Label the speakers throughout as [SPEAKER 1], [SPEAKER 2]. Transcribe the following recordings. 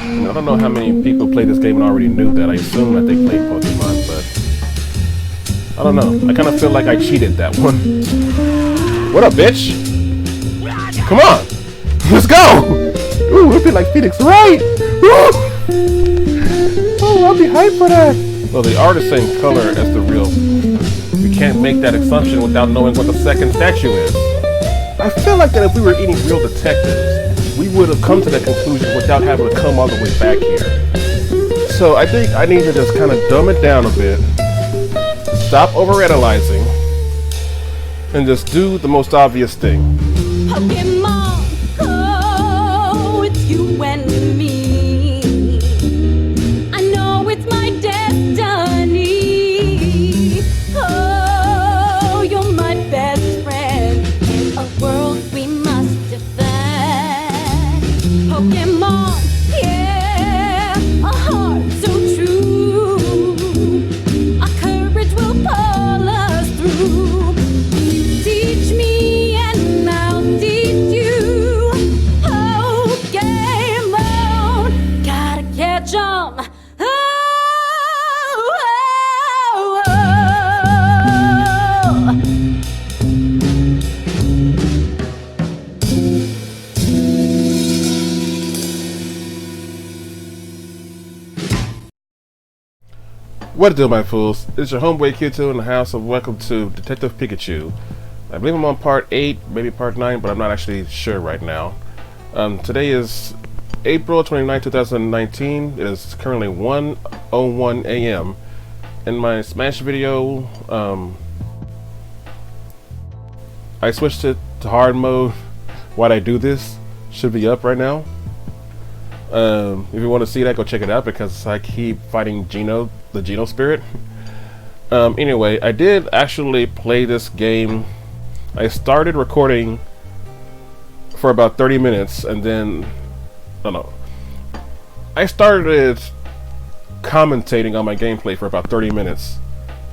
[SPEAKER 1] I don't know how many people play this game and already knew that. I assume that they played Pokemon, but I don't know. I kind of feel like I cheated that one. What up, bitch? Come on! Let's go! Ooh, I feel like Phoenix, right? Woo! Oh, I'll be hyped for that. Well, they are the same color as the real. We can't make that assumption without knowing what the second statue is. I feel like that if we were eating real detectives, we would have come to that conclusion without having to come all the way back here. So I think I need to just kind of dumb it down a bit, stop overanalyzing, and just do the most obvious thing.
[SPEAKER 2] Pokémon, oh, it's you and me. I know it's my destiny. Oh, you're my best friend in a world we must defend. Pokémon, yeah, a heart so true. Our courage will pull us through. You teach me and I'll teach you. Pokémon, gotta catch 'em.
[SPEAKER 1] What it do, my fools? It's your homeboy Kyutwo in the house, and welcome to Detective Pikachu. I believe I'm on part 8, maybe part 9, but I'm not actually sure right now. Today is April 29, 2019. It is currently 1:01 a.m. In my Smash video, I switched it to hard mode. Why'd I do this? Should be up right now. If you want to see that, go check it out because I keep fighting Geno, the Geno spirit. Anyway, I did actually play this game. I started recording for about 30 minutes and then, I started commentating on my gameplay for about 30 minutes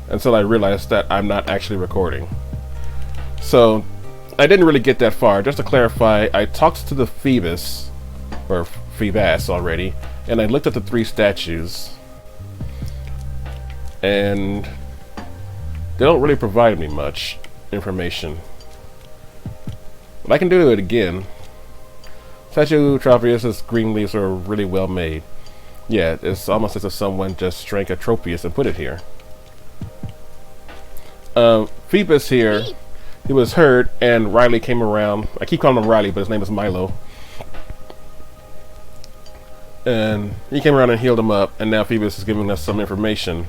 [SPEAKER 1] until I realized that I'm not actually recording. So, I didn't really get that far. Just to clarify, I talked to the Phoebus, or Phoebus already, and I looked at the 3 statues, and they don't really provide me much information. But I can do it again. Statue Tropius's green leaves are really well made. Yeah, it's almost as if someone just drank a Tropius and put it here. Phoebus here, he was hurt, and Riley came around. I keep calling him Riley, but his name is Milo. And he came around and healed him up, and now Phoebus is giving us some information.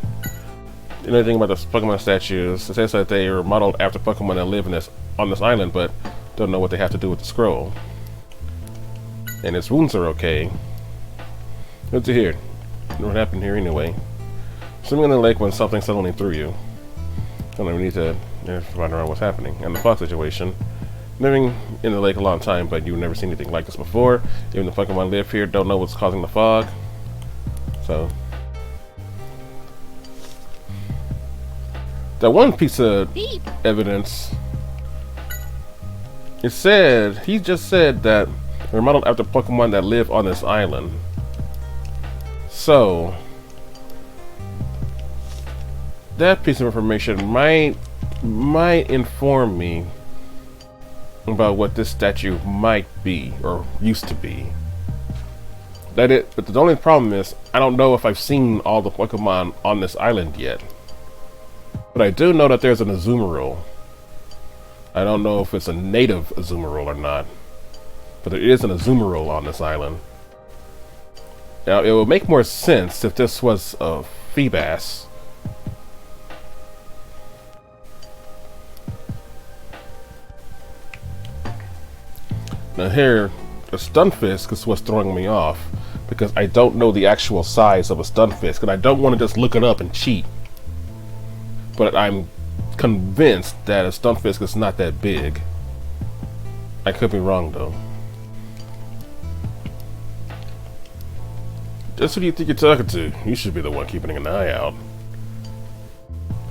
[SPEAKER 1] You know anything about the Pokemon statues? It says that they are modeled after Pokemon that live on this island, but don't know what they have to do with the scroll. And his wounds are okay. Good to hear. You know what happened here anyway. Swimming in the lake when something suddenly threw you. I don't know, we need to find out what's happening. And the fog situation. Living in the lake a long time, but you've never seen anything like this before. Even the Pokemon live here don't know what's causing the fog. So, that one piece of evidence, he just said that they're modeled after Pokemon that live on this island. So, that piece of information might inform me about what this statue might be, or used to be. But the only problem is, I don't know if I've seen all the Pokemon on this island yet. But I do know that there's an Azumarill. I don't know if it's a native Azumarill or not, but there is an Azumarill on this island. Now, it would make more sense if this was a Phoebus. Now here, a Stunfisk is what's throwing me off, because I don't know the actual size of a Stunfisk, and I don't want to just look it up and cheat. But I'm convinced that a Stunfisk is not that big. I could be wrong though. Just who do you think you're talking to? You should be the one keeping an eye out.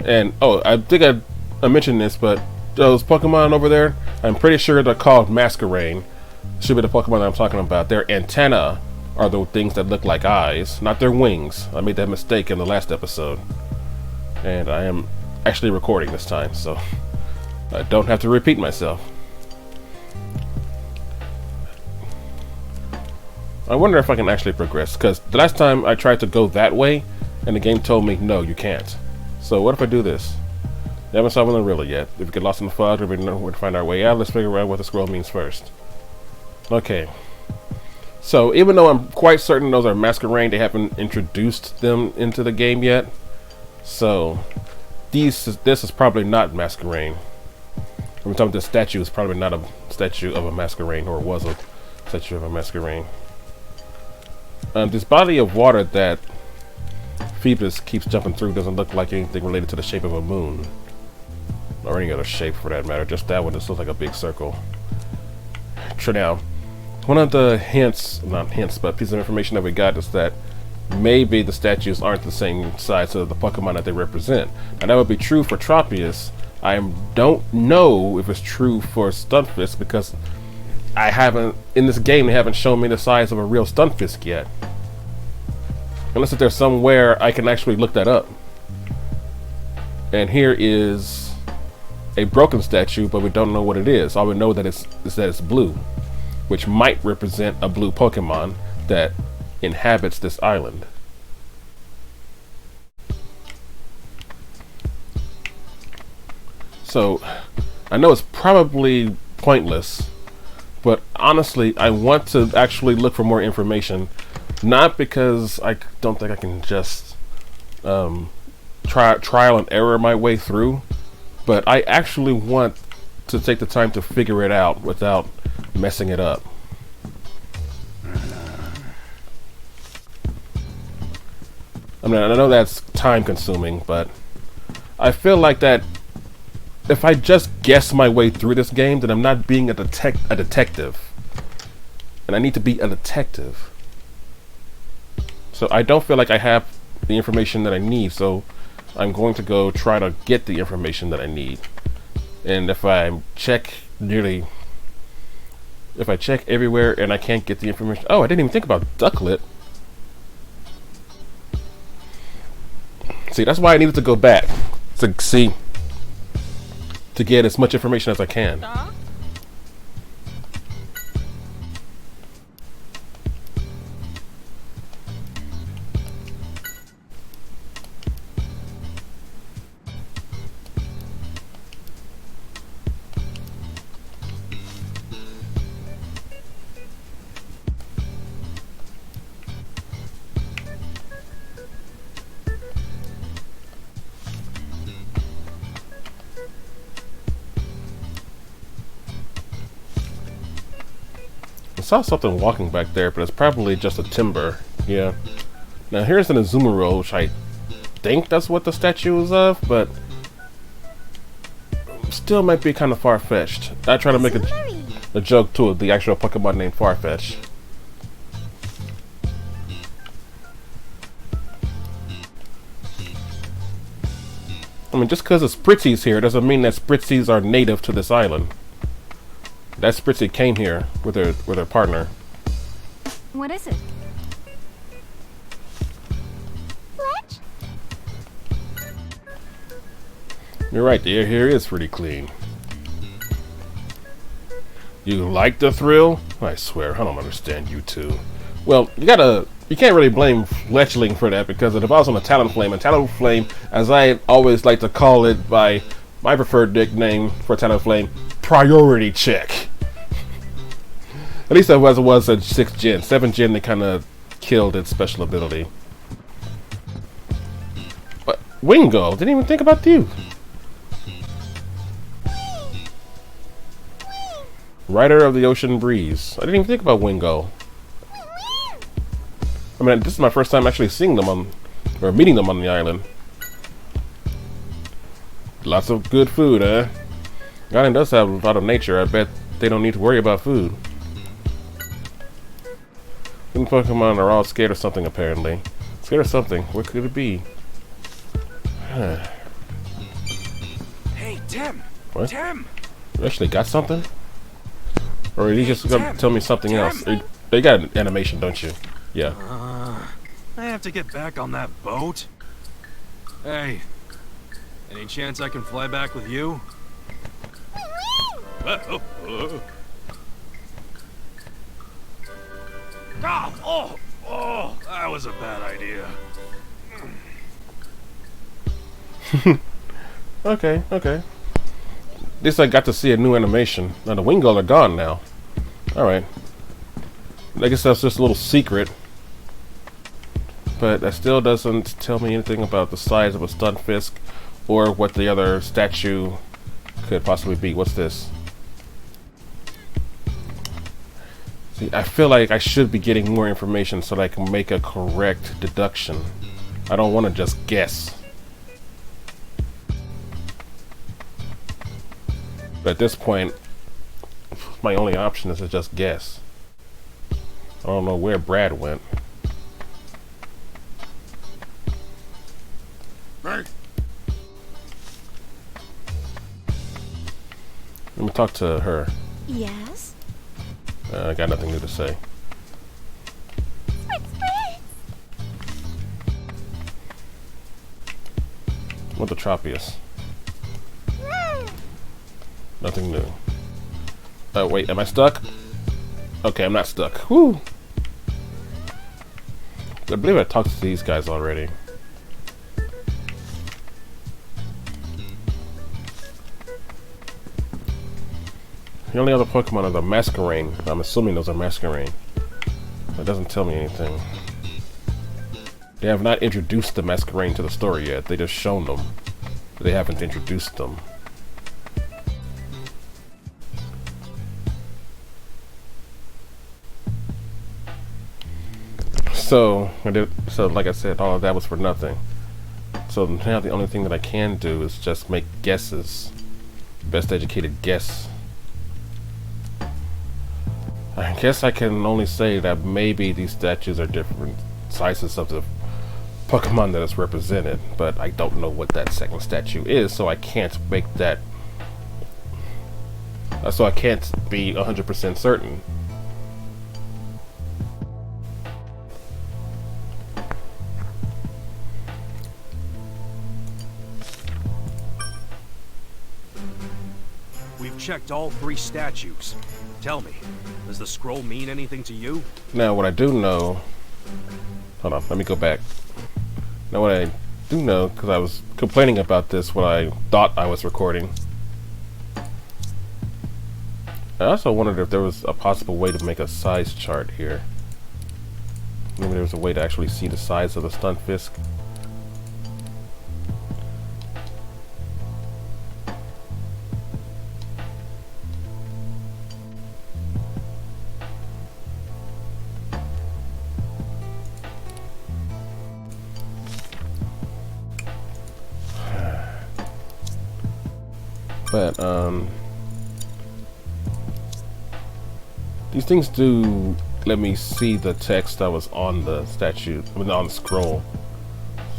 [SPEAKER 1] And, oh, I think I mentioned this, but those Pokemon over there, I'm pretty sure they're called Masquerain. Should be the Pokemon that I'm talking about. Their antenna are the things that look like eyes, not their wings. I made that mistake in the last episode. And I am actually recording this time, so I don't have to repeat myself. I wonder if I can actually progress, because the last time I tried to go that way, and the game told me, no, you can't. So what if I do this? We haven't solved the riddle yet. If we get lost in the fog, we know where to find our way out. Let's figure out what the scroll means first. Okay. So even though I'm quite certain those are masquerade, they haven't introduced them into the game yet. So this is probably not masquerade. I'm talking about the statue is probably not a statue of a masquerade, or was a statue of a masquerade. This body of water that Phoebus keeps jumping through doesn't look like anything related to the shape of a moon. Or any other shape for that matter. Just that one just looks like a big circle. Sure, now, one of the hints, not hints, but pieces of information that we got is that maybe the statues aren't the same size as the Pokemon that they represent. And that would be true for Tropius. I don't know if it's true for Stunfisk, because I haven't, in this game, they haven't shown me the size of a real Stunfisk yet. Unless if there's somewhere I can actually look that up. And here is a broken statue, but we don't know what it is. All we know that is that it's blue, which might represent a blue Pokemon that inhabits this island. So, I know it's probably pointless, but honestly, I want to actually look for more information. Not because I don't think I can just trial and error my way through, but I actually want to take the time to figure it out without messing it up. I mean, I know that's time consuming, but I feel like that if I just guess my way through this game, then I'm not being a detective. And I need to be a detective. So I don't feel like I have the information that I need, so I'm going to go try to get the information that I need. And if I check everywhere and I can't get the information, oh, I didn't even think about Ducklet. See, that's why I needed to go back to get as much information as I can. I saw something walking back there, but it's probably just a timber. Yeah. Now here's an Azumarill, which I think that's what the statue is of, but still might be kind of far-fetched. I try to make a joke to the actual Pokemon named Farfetch. I mean, just because the Spritzies here doesn't mean that Spritzies are native to this island. That Spritzy came here with her partner.
[SPEAKER 2] What is it? Fletch?
[SPEAKER 1] You're right, the air here is pretty clean. You like the thrill? I swear, I don't understand you two. Well, you can't really blame Fletchling for that, because it involves on a Talonflame, and Talonflame, as I always like to call it by my preferred nickname for Talonflame, priority check. At least that was it was at 6th gen. 7th gen, they kind of killed its special ability. But Wingull, didn't even think about you. Rider of the Ocean Breeze. I didn't even think about Wingull. I mean, this is my first time actually seeing them or meeting them on the island. Lots of good food, eh? The island does have a lot of nature. I bet they don't need to worry about food. These Pokemon are all scared of something, apparently. Scared of something. What could it be?
[SPEAKER 3] Hey, Tim!
[SPEAKER 1] What?
[SPEAKER 3] Tim!
[SPEAKER 1] You actually got something? Or are you just gonna tell me something else? They got an animation, don't you? Yeah.
[SPEAKER 3] I have to get back on that boat. Hey, any chance I can fly back with you? Oh, that was a bad idea.
[SPEAKER 1] Okay. At least I got to see a new animation. Now the Wingull are gone now. Alright. I guess that's just a little secret. But that still doesn't tell me anything about the size of a Stunfisk or what the other statue could possibly be. What's this? See, I feel like I should be getting more information so that I can make a correct deduction. I don't want to just guess. But at this point, my only option is to just guess. I don't know where Brad went.
[SPEAKER 3] Right.
[SPEAKER 1] Let me talk to her.
[SPEAKER 2] Yes?
[SPEAKER 1] I got nothing new to say. What the Tropius? Nothing new. Oh wait, am I stuck? Okay, I'm not stuck. Woo! I believe I talked to these guys already. The only other Pokemon are the Masquerain. I'm assuming those are Masquerain. That doesn't tell me anything. They have not introduced the Masquerain to the story yet. They just shown them. But they haven't introduced them. So like I said, all of that was for nothing. So now the only thing that I can do is just make guesses. Best educated guess. I guess I can only say that maybe these statues are different sizes of the Pokemon that is represented, but I don't know what that second statue is, so I can't make that. So I can't be 100% certain.
[SPEAKER 3] We've checked all 3 statues. Tell me, does the scroll mean anything to you?
[SPEAKER 1] Now, what I do know... Hold on, let me go back. Now, what I do know, because I was complaining about this when I thought I was recording. I also wondered if there was a possible way to make a size chart here. Maybe there was a way to actually see the size of the Stunfisk. But, these things do let me see the text that was on the statue, on the scroll.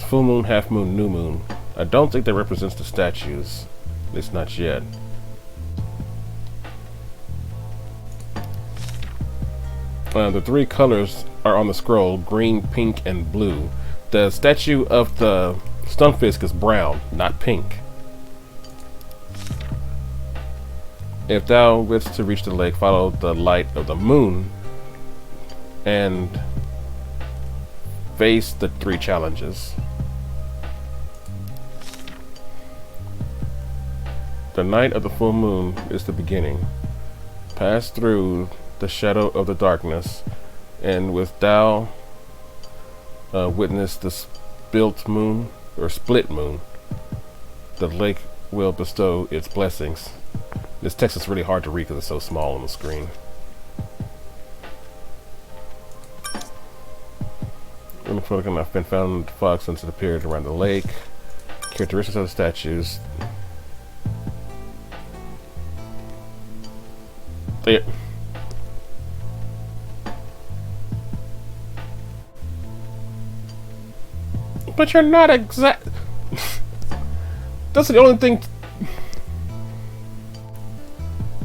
[SPEAKER 1] Full moon, half moon, new moon. I don't think that represents the statues. At least not yet. The 3 colors are on the scroll: green, pink, and blue. The statue of the Stunfisk is brown, not pink. If thou wouldst to reach the lake, follow the light of the moon and face the 3 challenges. The night of the full moon is the beginning. Pass through the shadow of the darkness, and with thou witness the split moon, the lake will bestow its blessings. This text is really hard to read because it's so small on the screen. In the photograph, I've been found fog since it appeared around the lake. Characteristics of the statues. But you're not exact. That's the only thing.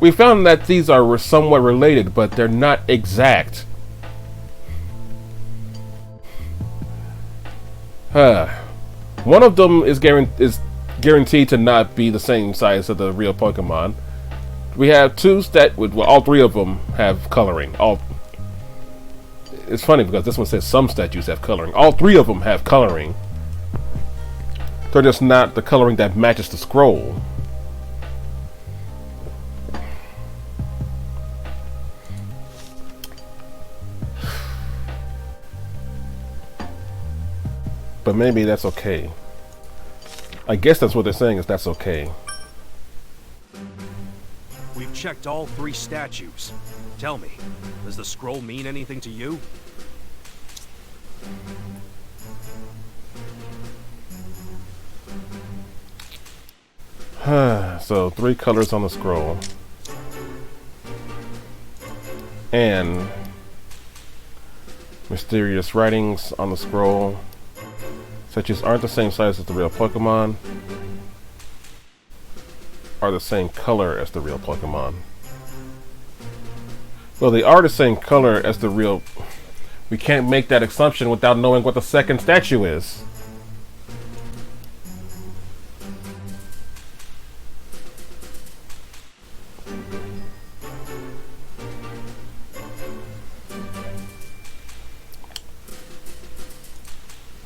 [SPEAKER 1] We found that these are somewhat related, but they're not exact. One of them is guaranteed to not be the same size as the real Pokemon. We have two well, all three of them have coloring. It's funny because this one says some statues have coloring. All three of them have coloring. They're just not the coloring that matches the scroll. But maybe that's okay. I guess that's what they're saying, is that's okay.
[SPEAKER 3] We've checked all 3 statues. Tell me, does the scroll mean anything to you?
[SPEAKER 1] So 3 colors on the scroll. And mysterious writings on the scroll. Statues aren't the same size as the real Pokemon. Are the same color as the real Pokemon. Well, they are the same color as the real. We can't make that assumption without knowing what the second statue is.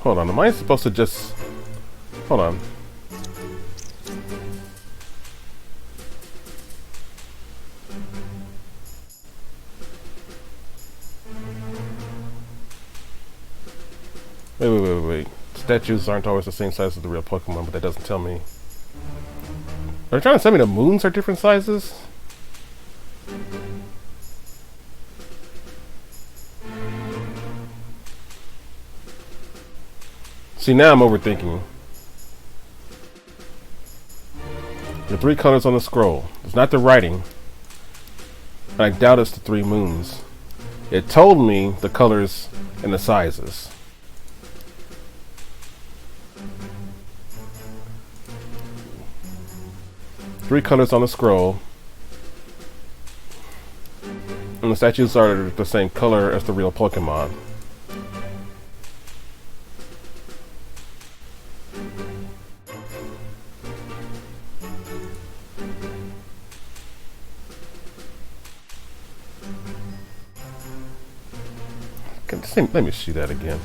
[SPEAKER 1] Hold on, am I supposed to just... Hold on. Wait. Statues aren't always the same size as the real Pokemon, but that doesn't tell me. Are they trying to tell me the moons are different sizes? See, now I'm overthinking. The 3 colors on the scroll. It's not the writing. I doubt it's the 3 moons. It told me the colors and the sizes. Three colors on the scroll. And the statues are the same color as the real Pokemon. Let me see that again.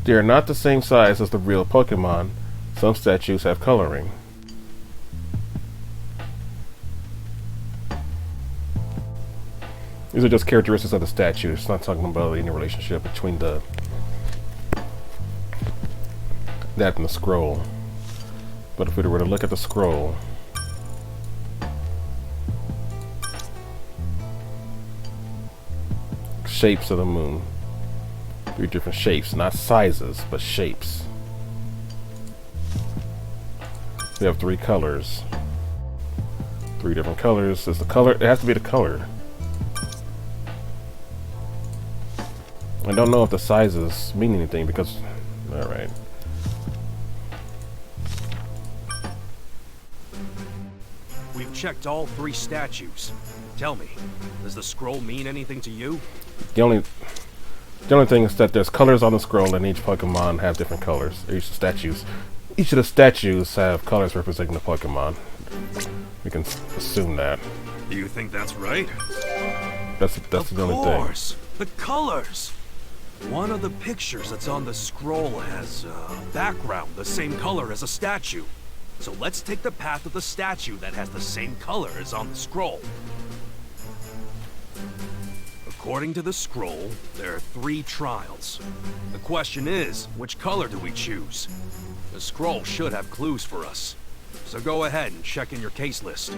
[SPEAKER 1] They are not the same size as the real Pokemon. Some statues have coloring. These are just characteristics of the statue. It's not talking about any relationship between that and the scroll. But if we were to look at the scroll, shapes of the moon. 3 different shapes, not sizes, but shapes. We have 3 colors. 3 different colors. Is the color? It has to be the color. I don't know if the sizes mean anything because. All right.
[SPEAKER 3] We've checked all 3 statues. Tell me, does the scroll mean anything to you?
[SPEAKER 1] The only thing is that there's colors on the scroll, and each Pokemon have different colors. Each of the statues have colors representing the Pokemon. We can assume that.
[SPEAKER 3] Do you think that's right?
[SPEAKER 1] That's the only thing.
[SPEAKER 3] Of course, the colors. One of the pictures that's on the scroll has a background the same color as a statue. So let's take the path of the statue that has the same color as on the scroll. According to the scroll, there are 3 trials. The question is, which color do we choose? The scroll should have clues for us. So go ahead and check in your case list.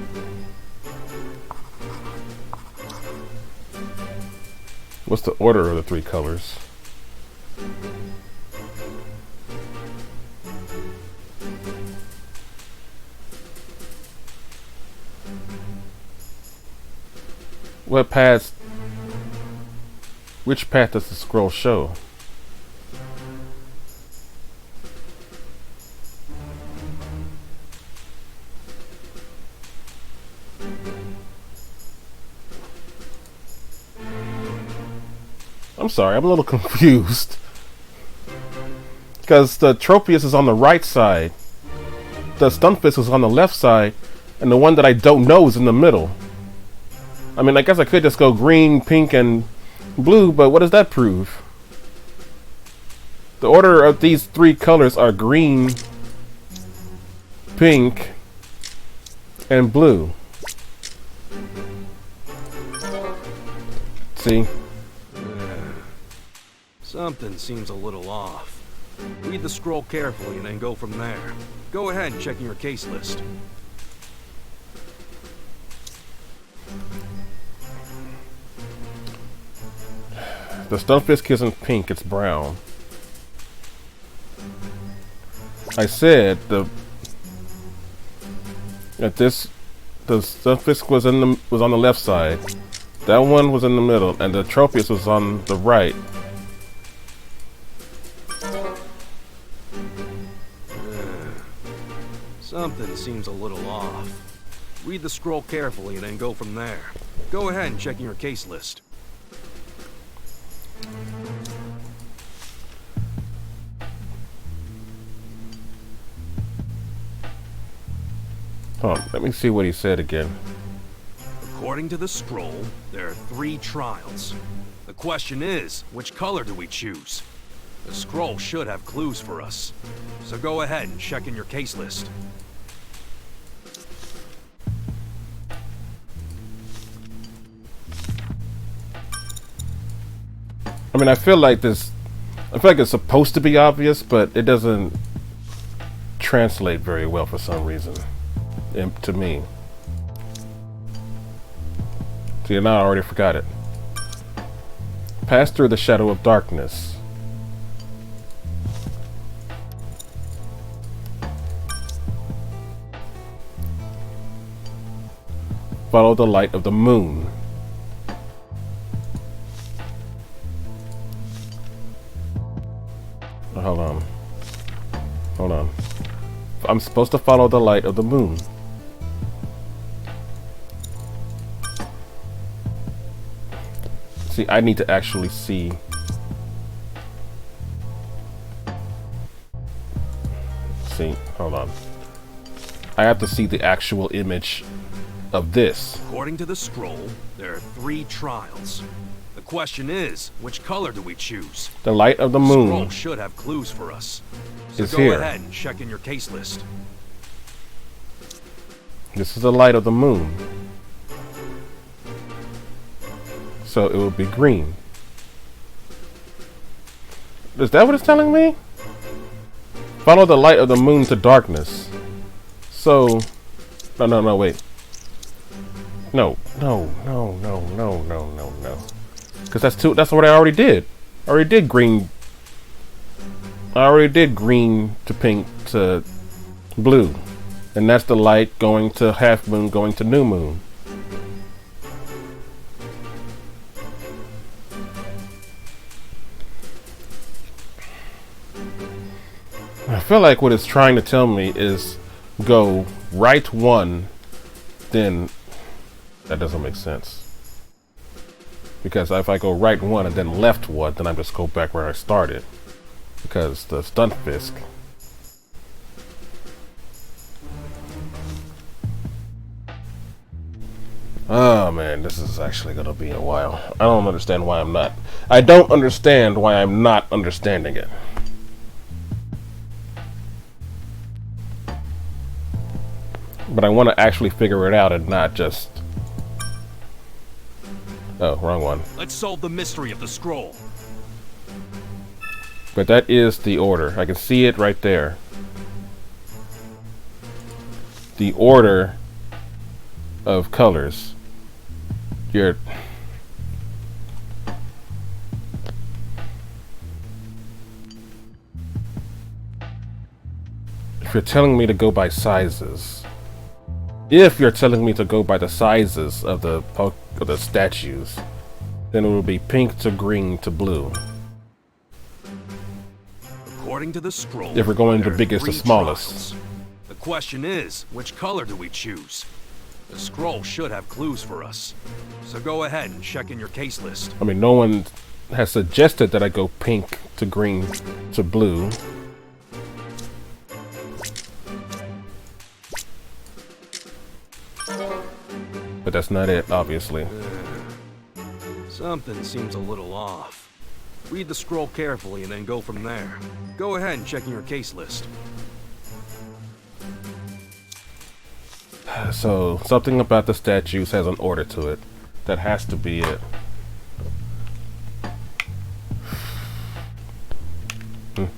[SPEAKER 1] What's the order of the 3 colors? What paths? Which path does the scroll show? I'm sorry, I'm a little confused. Because the Tropius is on the right side, the Stunfisk is on the left side, and the one that I don't know is in the middle. I mean, I guess I could just go green, pink, and blue, but what does that prove? The order of these three colors are green, pink, and blue. See?
[SPEAKER 3] Something seems a little off. Read the scroll carefully and then go from there. Go ahead and check in your case list.
[SPEAKER 1] The Stunfisk isn't pink, it's brown. I said the Stunfisk was on the left side. That one was in the middle, and the Tropius was on the right.
[SPEAKER 3] Something seems a little off. Read the scroll carefully and then go from there. Go ahead and check in your case list.
[SPEAKER 1] Let me see what he said again.
[SPEAKER 3] According to the scroll, there are 3 trials. The question is, which color do we choose? The scroll should have clues for us. So go ahead and check in your case list.
[SPEAKER 1] I mean, I feel like it's supposed to be obvious, but it doesn't translate very well for some reason. To me. See, now I already forgot it. Pass through the shadow of darkness. Follow the light of the moon. Hold on. Hold on. I'm supposed to follow the light of the moon. See, I need to actually see. See, hold on. I have to see the actual image of this.
[SPEAKER 3] According to the scroll, there are 3 trials. The question is, which color do we choose?
[SPEAKER 1] The light of the
[SPEAKER 3] The
[SPEAKER 1] moon
[SPEAKER 3] scroll should have clues for us. So
[SPEAKER 1] is
[SPEAKER 3] go
[SPEAKER 1] here.
[SPEAKER 3] ahead and check in your case list.
[SPEAKER 1] This is the light of the moon. So it will be green. Is that what it's telling me? Follow the light of the moon to darkness. So, no, wait. No. Because that's what I already did. I already did green to pink to blue. And that's the light going to half moon, going to new moon. I feel like what it's trying to tell me is go right 1, then that doesn't make sense. Because if I go right 1 and then left 1, then I just go back where I started. Because the Stunfisk. Oh man, this is actually gonna be a while. I don't understand why I'm not understanding it. But I want to actually figure it out and not just... Oh, wrong one.
[SPEAKER 3] Let's solve the mystery of the scroll.
[SPEAKER 1] But that is the order. I can see it right there. The order of colors. If you're telling me to go by sizes... If you're telling me to go by the sizes of the statues, then it will be pink to green to blue.
[SPEAKER 3] According to the scroll,
[SPEAKER 1] if we're going the
[SPEAKER 3] there are
[SPEAKER 1] biggest to
[SPEAKER 3] 3
[SPEAKER 1] smallest.
[SPEAKER 3] trials. The question is, which color do we choose? The scroll should have clues for us. So go ahead and check in your case list.
[SPEAKER 1] I mean, no one has suggested that I go pink to green to blue. But that's not it, obviously.
[SPEAKER 3] Something seems a little off. Read the scroll carefully and then go from there. Go ahead and check in your case list.
[SPEAKER 1] So, something about the statues has an order to it. That has to be it.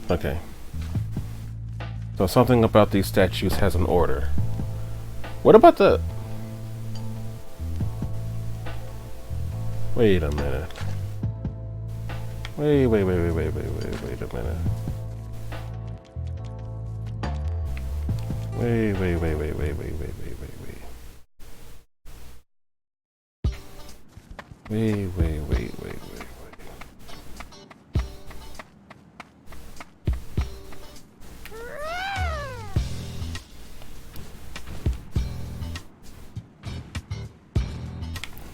[SPEAKER 1] Okay. So, something about these statues has an order. What about the... Wait a minute. Wait a minute. Wait.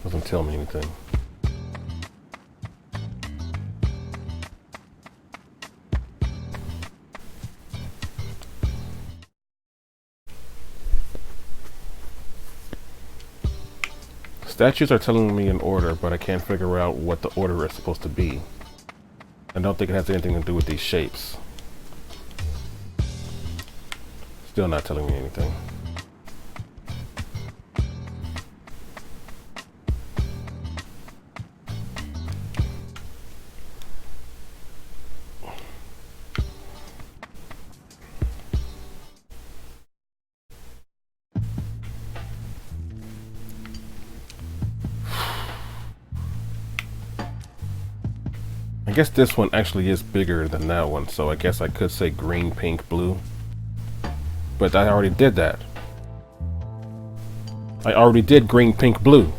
[SPEAKER 1] Doesn't tell me anything. Statues are telling me an order, but I can't figure out what the order is supposed to be. I don't think it has anything to do with these shapes. Still not telling me anything. I guess this one actually is bigger than that one, so I guess I could say green, pink, blue. But I already did that. I already did green, pink, blue.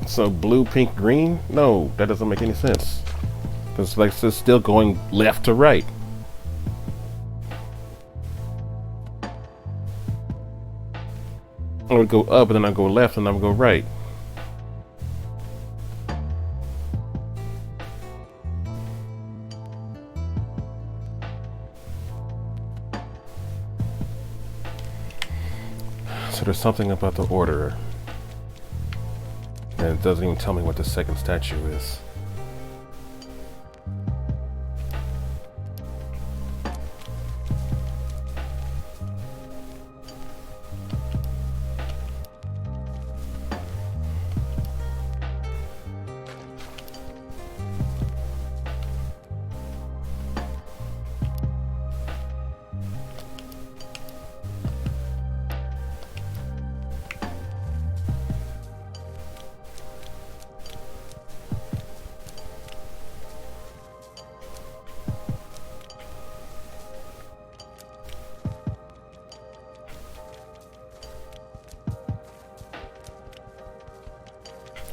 [SPEAKER 1] So blue, pink, green? No, that doesn't make any sense. Because like it's still going left to right. I would go up and then I go left and I would go right. So there's something about the order. And it doesn't even tell me what the second statue is.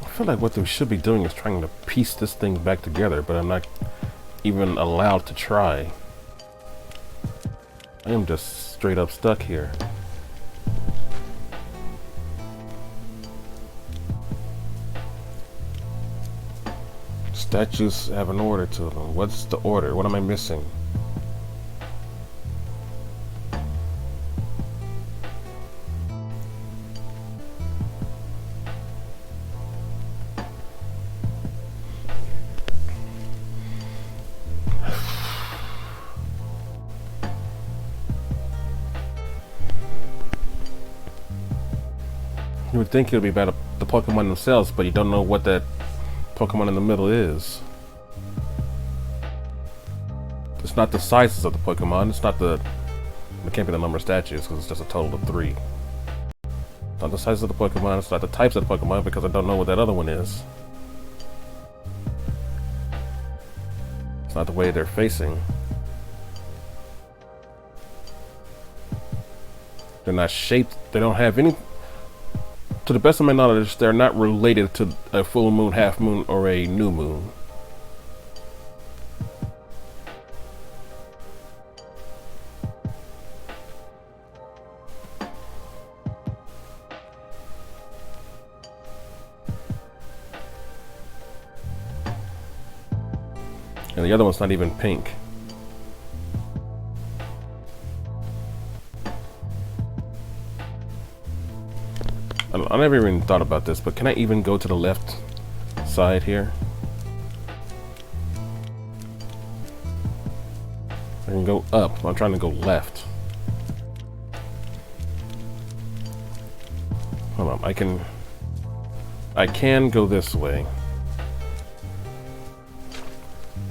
[SPEAKER 1] I feel like what they should be doing is trying to piece this thing back together, but I'm not even allowed to try. I am just straight up stuck here. Statues have an order to them. What's the order? What am I missing? You would think it would be about the Pokemon themselves, but you don't know what that Pokemon in the middle is. It's not the sizes of the Pokemon, it's not the... It can't be the number of statues, because it's just a total of 3. It's not the sizes of the Pokemon, it's not the types of the Pokemon, because I don't know what that other one is. It's not the way they're facing. They're not shaped, they don't have any... To the best of my knowledge, they're not related to a full moon, half moon, or a new moon. And the other one's not even pink. I never even thought about this, but can I even go to the left side here? I can go up. I'm trying to go left. Hold on. I can go this way.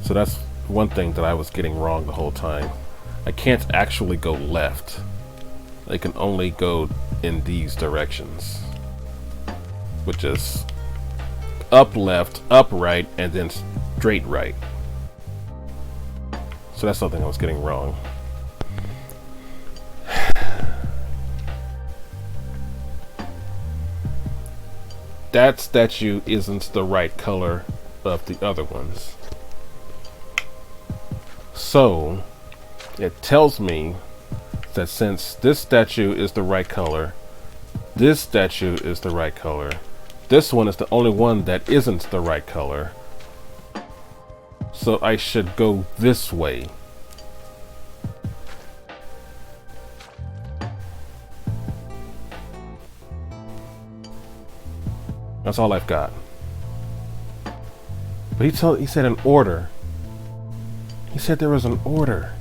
[SPEAKER 1] So that's one thing that I was getting wrong the whole time. I can't actually go left. I can only go in these directions, which is up left, up right, and then straight right. So that's something I was getting wrong. That statue isn't the right color of the other ones. So it tells me that since this statue is the right color, this statue is the right color, this one is the only one that isn't the right color, so I should go this way. That's all I've got. But he said an order. He said there was an order.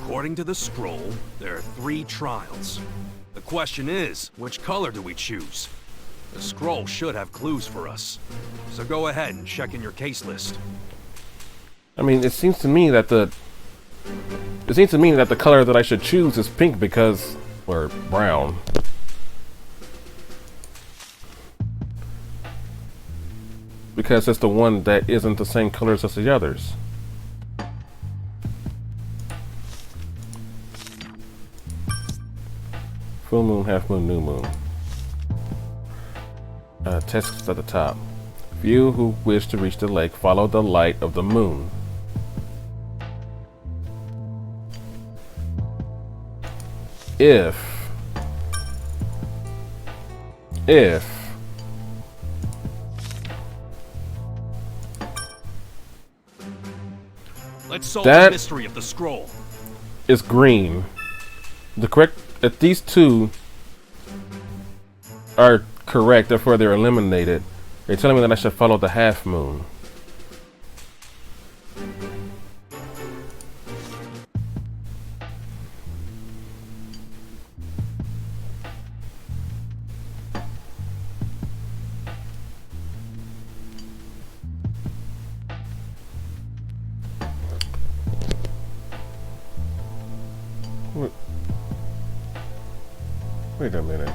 [SPEAKER 3] According to the scroll, there are 3 trials. The question is, which color do we choose? The scroll should have clues for us. So go ahead and check in your case list.
[SPEAKER 1] I mean, it seems to me that the color that I should choose is pink because, or brown. Because it's the one that isn't the same colors as the others. Full moon, half moon, new moon. Text at the top. Few who wish to reach the lake follow the light of the moon. If
[SPEAKER 3] let's solve the mystery of the scroll.
[SPEAKER 1] Is green. If these two are correct, therefore they're eliminated, they're telling me that I should follow the half moon. Wait a minute.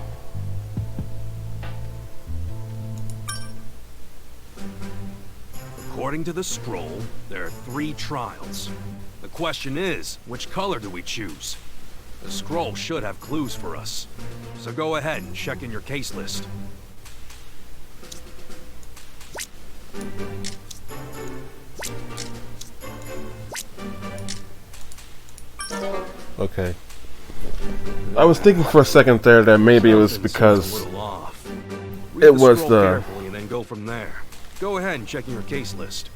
[SPEAKER 3] According to the scroll, there are 3 trials. The question is, which color do we choose? The scroll should have clues for us. So go ahead and check in your case list.
[SPEAKER 1] Okay. I was thinking for a second there that maybe it was because it was the...
[SPEAKER 3] and then go from there. Go ahead and check in your case list.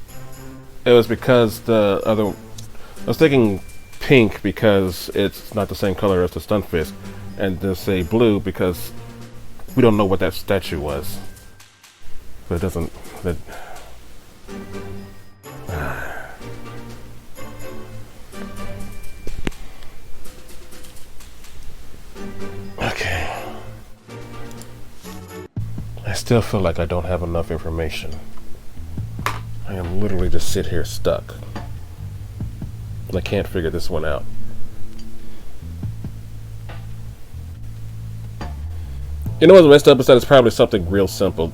[SPEAKER 1] It was because the other... I was thinking pink because it's not the same color as the Stunfisk, and then say blue because we don't know what that statue was. But it doesn't... Okay. I still feel like I don't have enough information. I am literally just sit here stuck. I can't figure this one out. You know what's messed up is that it's probably something real simple.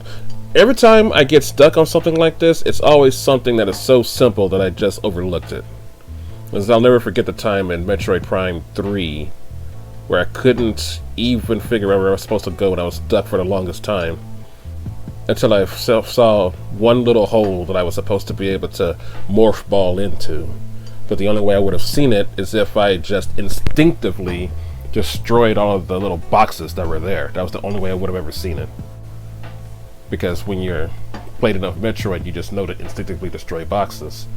[SPEAKER 1] Every time I get stuck on something like this, it's always something that is so simple that I just overlooked it. Because I'll never forget the time in Metroid Prime 3 where I couldn't even figure out where I was supposed to go and I was stuck for the longest time. until I saw one little hole that I was supposed to be able to morph ball into. But the only way I would have seen it is if I just instinctively destroyed all of the little boxes that were there. That was the only way I would have ever seen it. Because when you're played enough Metroid, you just know to instinctively destroy boxes.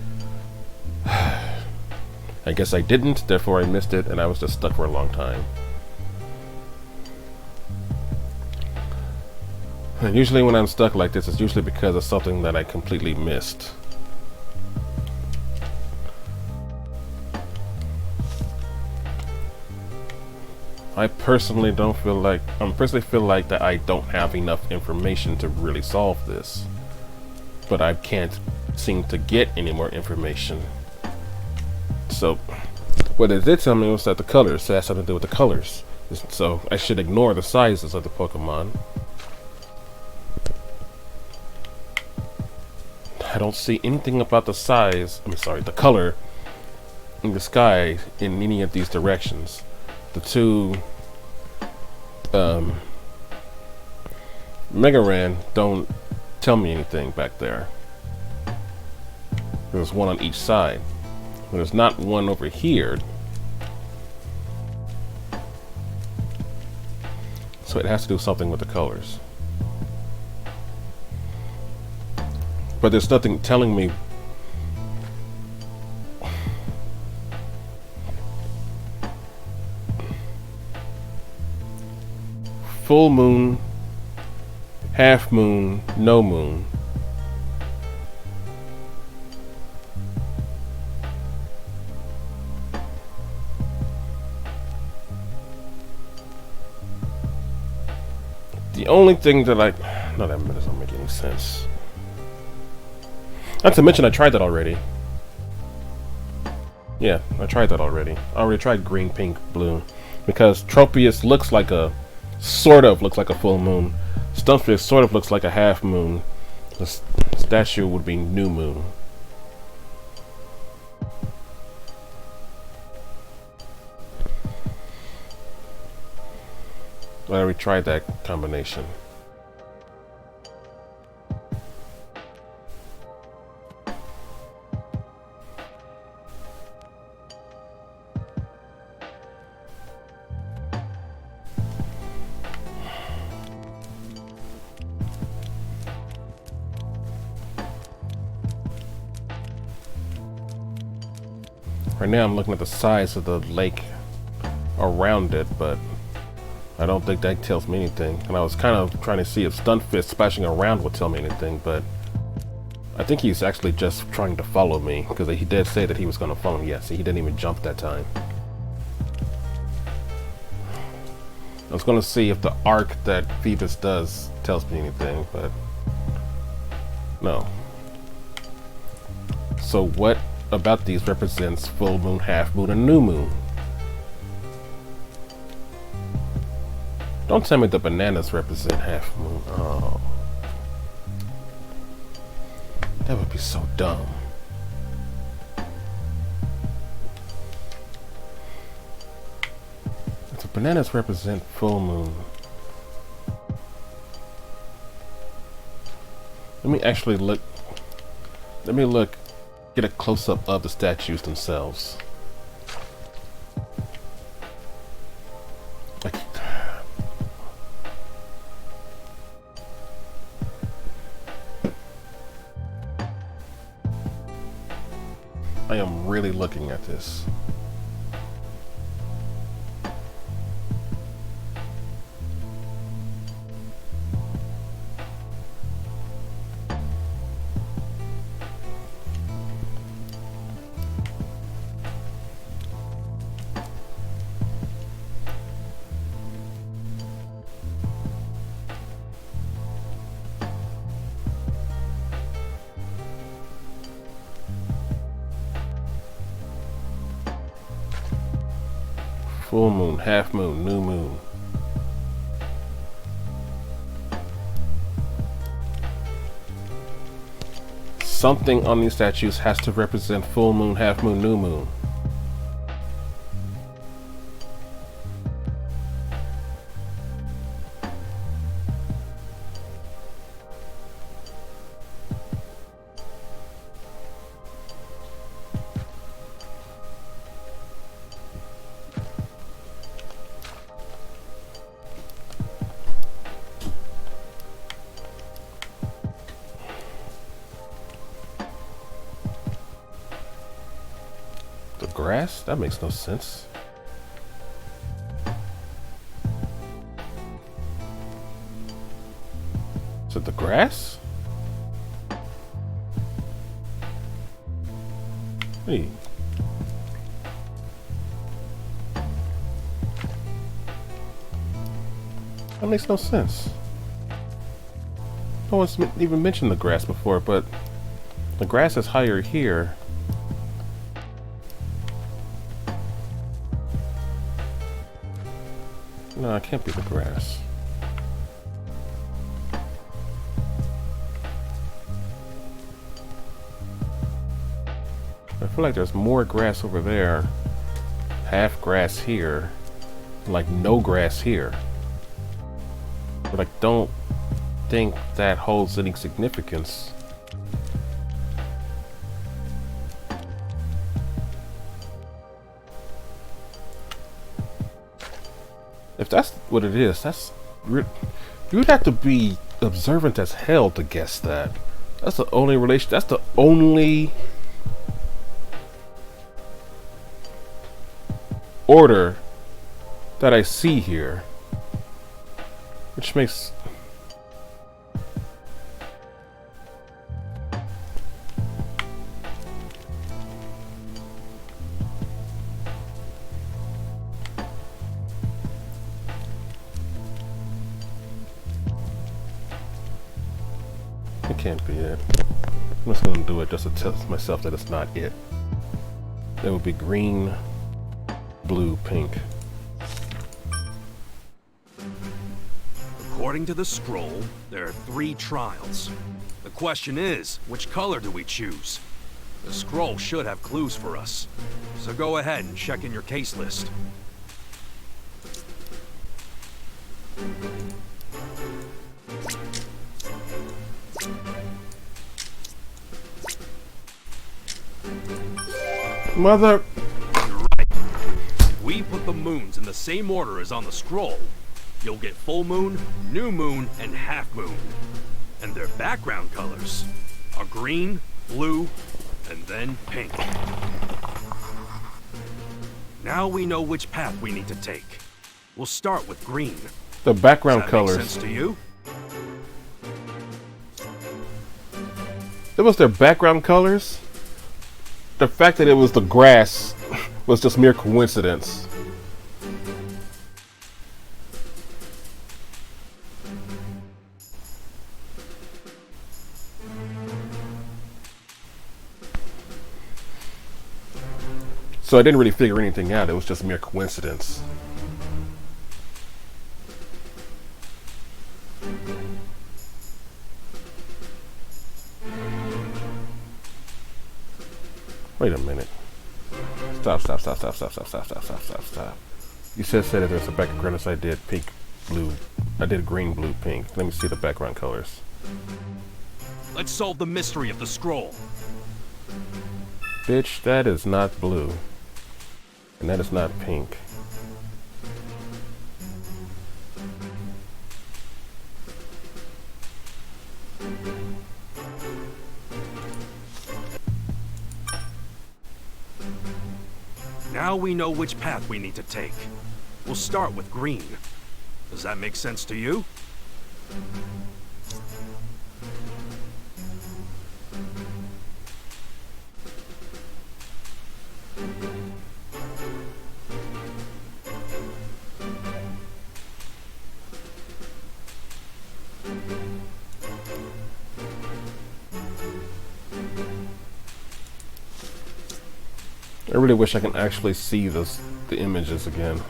[SPEAKER 1] I guess I didn't, therefore I missed it, and I was just stuck for a long time. And usually when I'm stuck like this, it's usually because of something that I completely missed. I personally feel like that I don't have enough information to really solve this. But I can't seem to get any more information. So, what it did tell me was that the colors, it has something to do with the colors. So, I should ignore the sizes of the Pokemon. I don't see anything about the the color in the sky in any of these directions. The two Megaran don't tell me anything back there. There's one on each side. There's not one over here. So it has to do something with the colors. But there's nothing telling me full moon, half moon, no moon. The only thing that no, that doesn't make any sense. Not to mention I tried that already. Yeah, I tried that already. I already tried green, pink, blue. Because Tropius sort of looks like a full moon. Stunfisk sort of looks like a half moon. The statue would be new moon. I already tried that combination. Right now I'm looking at the size of the lake around it, but I don't think that tells me anything. And I was kind of trying to see if Stunfisk splashing around would tell me anything, but I think he's actually just trying to follow me, because he did say that he was going to follow me. Yeah, see, he didn't even jump that time. I was going to see if the arc that Phoebus does tells me anything, but no. So what about these represents full moon, half moon, and new moon? Don't tell me the bananas represent half moon. Oh. That would be so dumb. If the bananas represent full moon. Let me actually look. Let me look. Get a close-up of the statues themselves. I am really looking at this. Full moon, half moon, new moon. Something on these statues has to represent full moon, half moon, new moon. The grass? That makes no sense. Is it the grass? Hey. That makes no sense. No one's even mentioned the grass before, but the grass is higher here. No, it can't be the grass. I feel like there's more grass over there, half grass here, and like no grass here. But I don't think that holds any significance. If that's what it is, you'd have to be observant as hell to guess that. That's the only relation. That's the only order that I see here, which makes it can't be it. I'm just gonna do it just to tell myself that it's not it. That would be green, blue, pink.
[SPEAKER 3] According to the scroll, there are 3 trials. The question is, which color do we choose? The scroll should have clues for us. So go ahead and check in your case list.
[SPEAKER 1] Mother.
[SPEAKER 3] You're right. If we put the moons in the same order as on the scroll, you'll get full moon, new moon, and half moon. And their background colors are green, blue, and then pink. Now we know which path we need to take. We'll start with green.
[SPEAKER 1] The background
[SPEAKER 3] Does that
[SPEAKER 1] colors.
[SPEAKER 3] make sense to you?
[SPEAKER 1] It was their background colors. The fact that it was the grass was just mere coincidence. So I didn't really figure anything out. It was just mere coincidence. Wait a minute. Stop. You said that there's a background as I did pink, blue. I did green, blue, pink. Let me see the background colors.
[SPEAKER 3] Let's solve the mystery of the scroll.
[SPEAKER 1] Bitch, that is not blue. And that is not pink.
[SPEAKER 3] Now we know which path we need to take. We'll start with green. Does that make sense to you?
[SPEAKER 1] I really wish I can actually see the images again.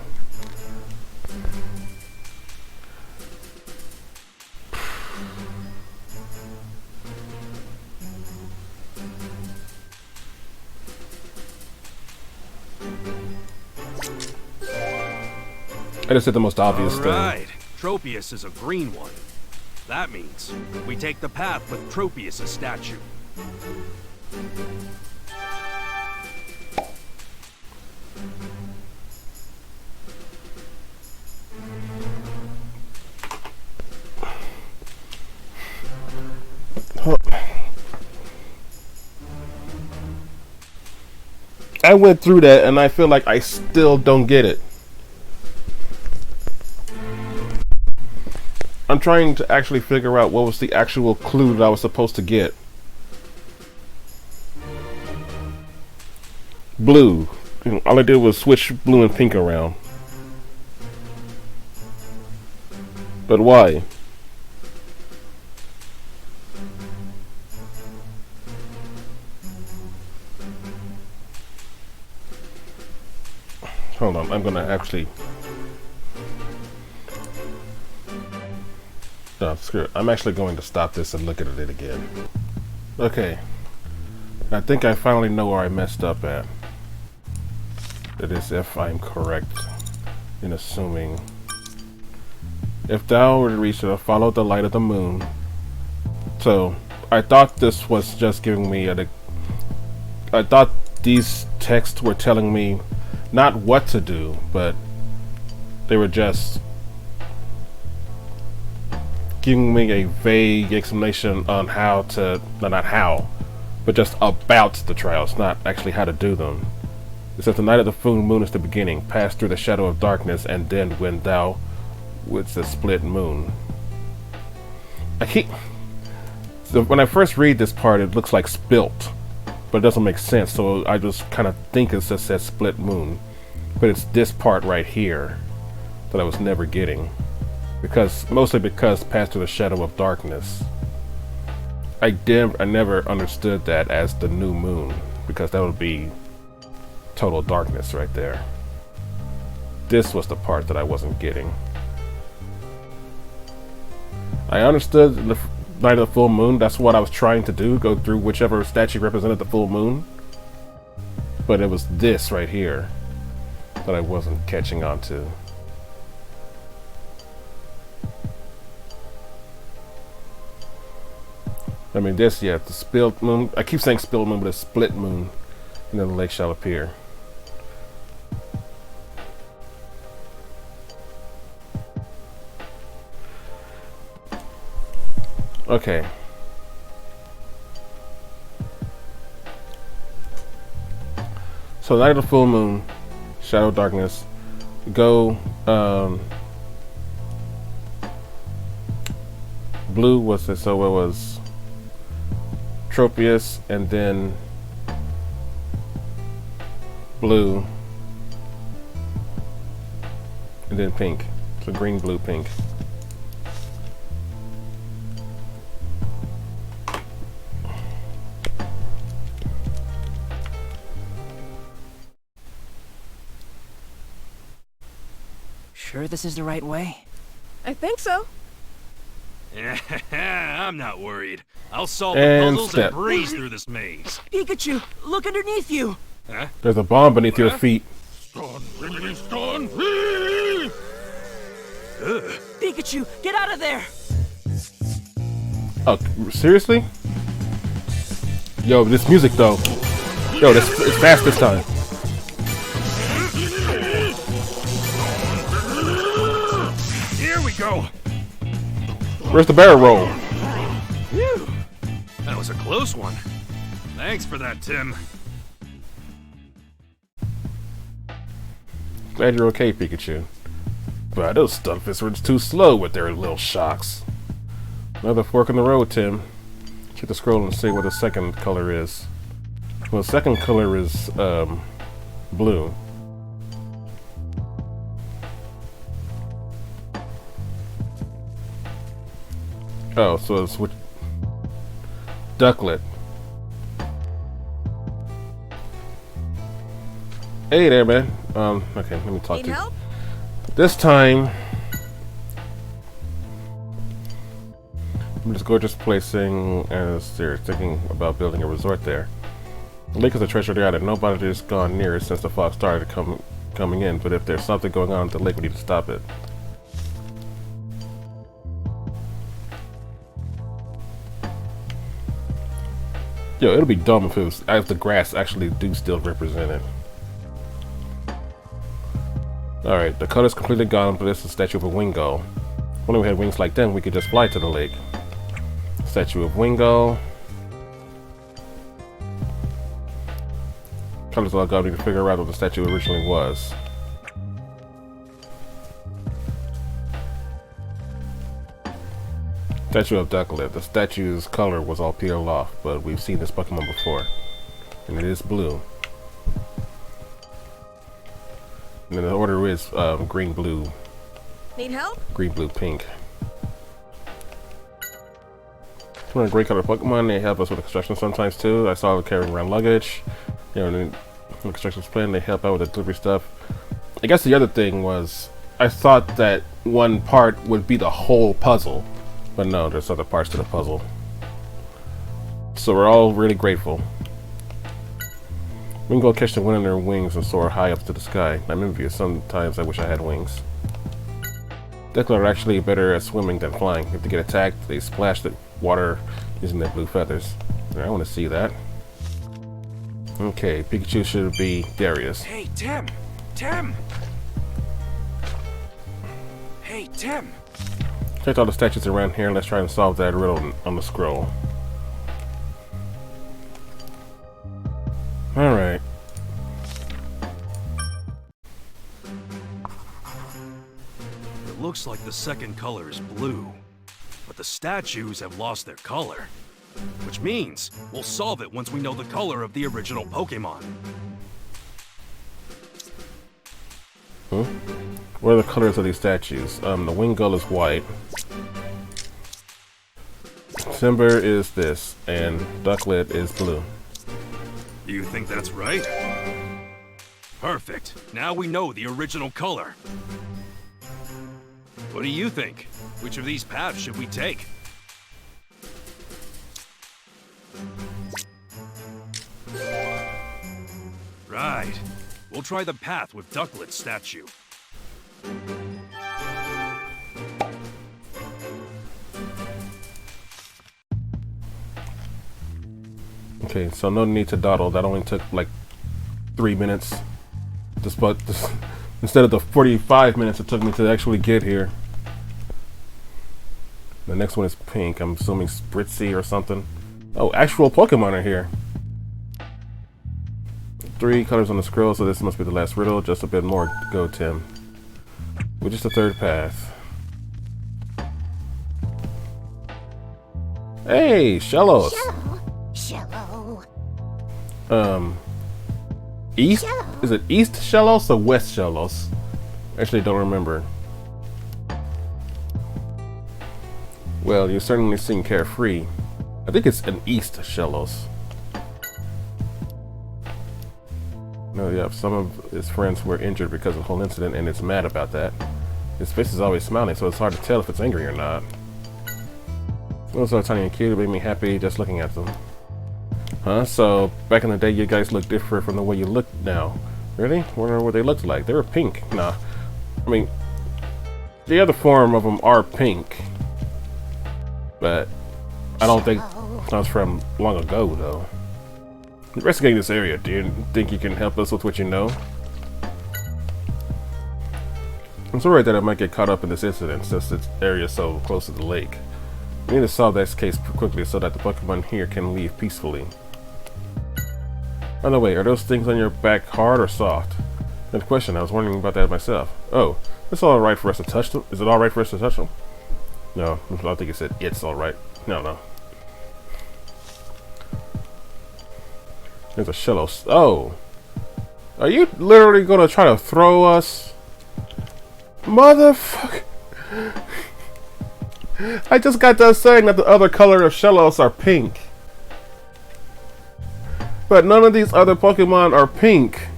[SPEAKER 1] I just did the most obvious thing.
[SPEAKER 3] Right. Tropius is a green one. That means we take the path with Tropius' statue.
[SPEAKER 1] I went through that and I feel like I still don't get it. I'm trying to actually figure out what was the actual clue that I was supposed to get. Blue. All I did was switch blue and pink around. But why? Hold on, I'm gonna actually... No, screw it. I'm actually going to stop this and look at it again. Okay. I think I finally know where I messed up at. That is, if I'm correct in assuming. If thou were to reach it, follow the light of the moon. So, I thought this was just giving me a... I thought these texts were telling me not what to do, but they were just giving me a vague explanation on how to, no, not how, but just about the trials, not actually how to do them. It says the night of the full moon is the beginning, pass through the shadow of darkness, and then when thou wouldst the split moon. So when I first read this part, it looks like spilt, but it doesn't make sense, so I just kind of think it just says split moon. But it's this part right here that I was never getting. Mostly because pass through the shadow of darkness. I never understood that as the new moon, because that would be total darkness right there. This was the part that I wasn't getting. I understood the night of the full moon, that's what I was trying to do, go through whichever statue represented the full moon. But it was this right here that I wasn't catching on to. I mean, this, yeah, the spilled moon. I keep saying spilled moon, but it's split moon. And then the lake shall appear. Okay. So, night of the full moon, shadow darkness. Go, blue was it? So it was Tropius, and then blue, and then pink. So green, blue, pink.
[SPEAKER 4] Sure this is the right way?
[SPEAKER 5] I think so.
[SPEAKER 3] I'm not worried. I'll solve the
[SPEAKER 1] And
[SPEAKER 3] puzzles
[SPEAKER 1] step.
[SPEAKER 3] and breeze through this maze.
[SPEAKER 4] Pikachu, look underneath you!
[SPEAKER 3] Huh?
[SPEAKER 1] There's a bomb beneath your feet.
[SPEAKER 4] Pikachu, get out of there!
[SPEAKER 1] Oh, seriously? Yo, this music though. Yo, it's fast this time.
[SPEAKER 3] Here we go.
[SPEAKER 1] Where's the barrel roll?
[SPEAKER 3] Phew. That was a close one. Thanks for that, Tim.
[SPEAKER 1] Glad you're okay, Pikachu. But those Stunfists were too slow with their little shocks. Another fork in the road, Tim. Check the scroll and see what the second color is. Well, the second color is, blue. Oh, so it's which... Ducklet. Hey there, man. Okay, let me talk to you.
[SPEAKER 5] help?
[SPEAKER 1] This time, this gorgeous placing, as they're thinking about building a resort there. The lake is a treasure island. Nobody has gone near it since the fog started coming in. But if there's something going on at the lake, we need to stop it. Yo, it'll be dumb if the grass actually do still represent it. Alright, the color's completely gone, but it's a statue of a Wingull. When we had wings like them, we could just fly to the lake. Statue of Wingull. colors look up, I need to figure out what the statue originally was. Statue of Ducklet. The statue's color was all peeled off, but we've seen this Pokemon before. And it is blue. And then the order is green, blue.
[SPEAKER 5] Need help?
[SPEAKER 1] Green, blue, pink. One of the great color Pokemon, they help us with the construction sometimes too. I saw them carrying around luggage. You know, when the construction's playing, they help out with the delivery stuff. I guess the other thing was, I thought that one part would be the whole puzzle. But no, there's other parts to the puzzle. So we're all really grateful. We can go catch the wind in their wings and soar high up to the sky. I'm envious. Sometimes I wish I had wings. Ducklet are actually better at swimming than flying. If they get attacked, they splash the water using their blue feathers. I want to see that. Okay, Pikachu should be Darius.
[SPEAKER 3] Hey, Tim! Tim! Hey, Tim!
[SPEAKER 1] Checked all the statues around here. Let's try and solve that riddle on the scroll. Alright.
[SPEAKER 3] It looks like the second color is blue, but the statues have lost their color. Which means we'll solve it once we know the color of the original Pokémon.
[SPEAKER 1] What are the colors of these statues? The Wingull is white. Timber is this, and Ducklet is blue.
[SPEAKER 3] You think that's right? Perfect. Now we know the original color. What do you think? Which of these paths should we take? Right. We'll try the path with Ducklet's statue.
[SPEAKER 1] Okay, so no need to dawdle. That only took like 3 minutes. Instead of the 45 minutes it took me to actually get here. The next one is pink. I'm assuming Spritzy or something. Oh, actual Pokemon are here. 3 colors on the scroll, so this must be the last riddle. Just a bit more to go, Tim. Which is the third path? Hey, Shellos!
[SPEAKER 2] Shallow.
[SPEAKER 1] East?
[SPEAKER 2] Shellos.
[SPEAKER 1] Is it East Shellos or West Shellos? Actually, don't remember. Well, you certainly seem carefree. I think it's an East Shellos. No, yeah, some of his friends were injured because of the whole incident, and it's mad about that. His face is always smiling, so it's hard to tell if it's angry or not. Those are tiny and cute. It made me happy just looking at them. Huh? So, back in the day, you guys look different from the way you look now. Really? Wonder what they looked like. They were pink. Nah. I mean, the other form of them are pink. But, I don't think that was from long ago, though. Investigating this area, do you think you can help us with what you know? I'm so worried that I might get caught up in this incident since this area is so close to the lake. We need to solve this case quickly so that the Pokemon here can leave peacefully. By the way, are those things on your back hard or soft? Good question, I was wondering about that myself. Oh, it's alright for us to touch them? Is it alright for us to touch them? No, I don't think it said it's alright. No. There's a Shellos. Oh! Are you literally gonna try to throw us? Motherfucker! I just got done saying that the other color of Shellos are pink. But none of these other Pokemon are pink.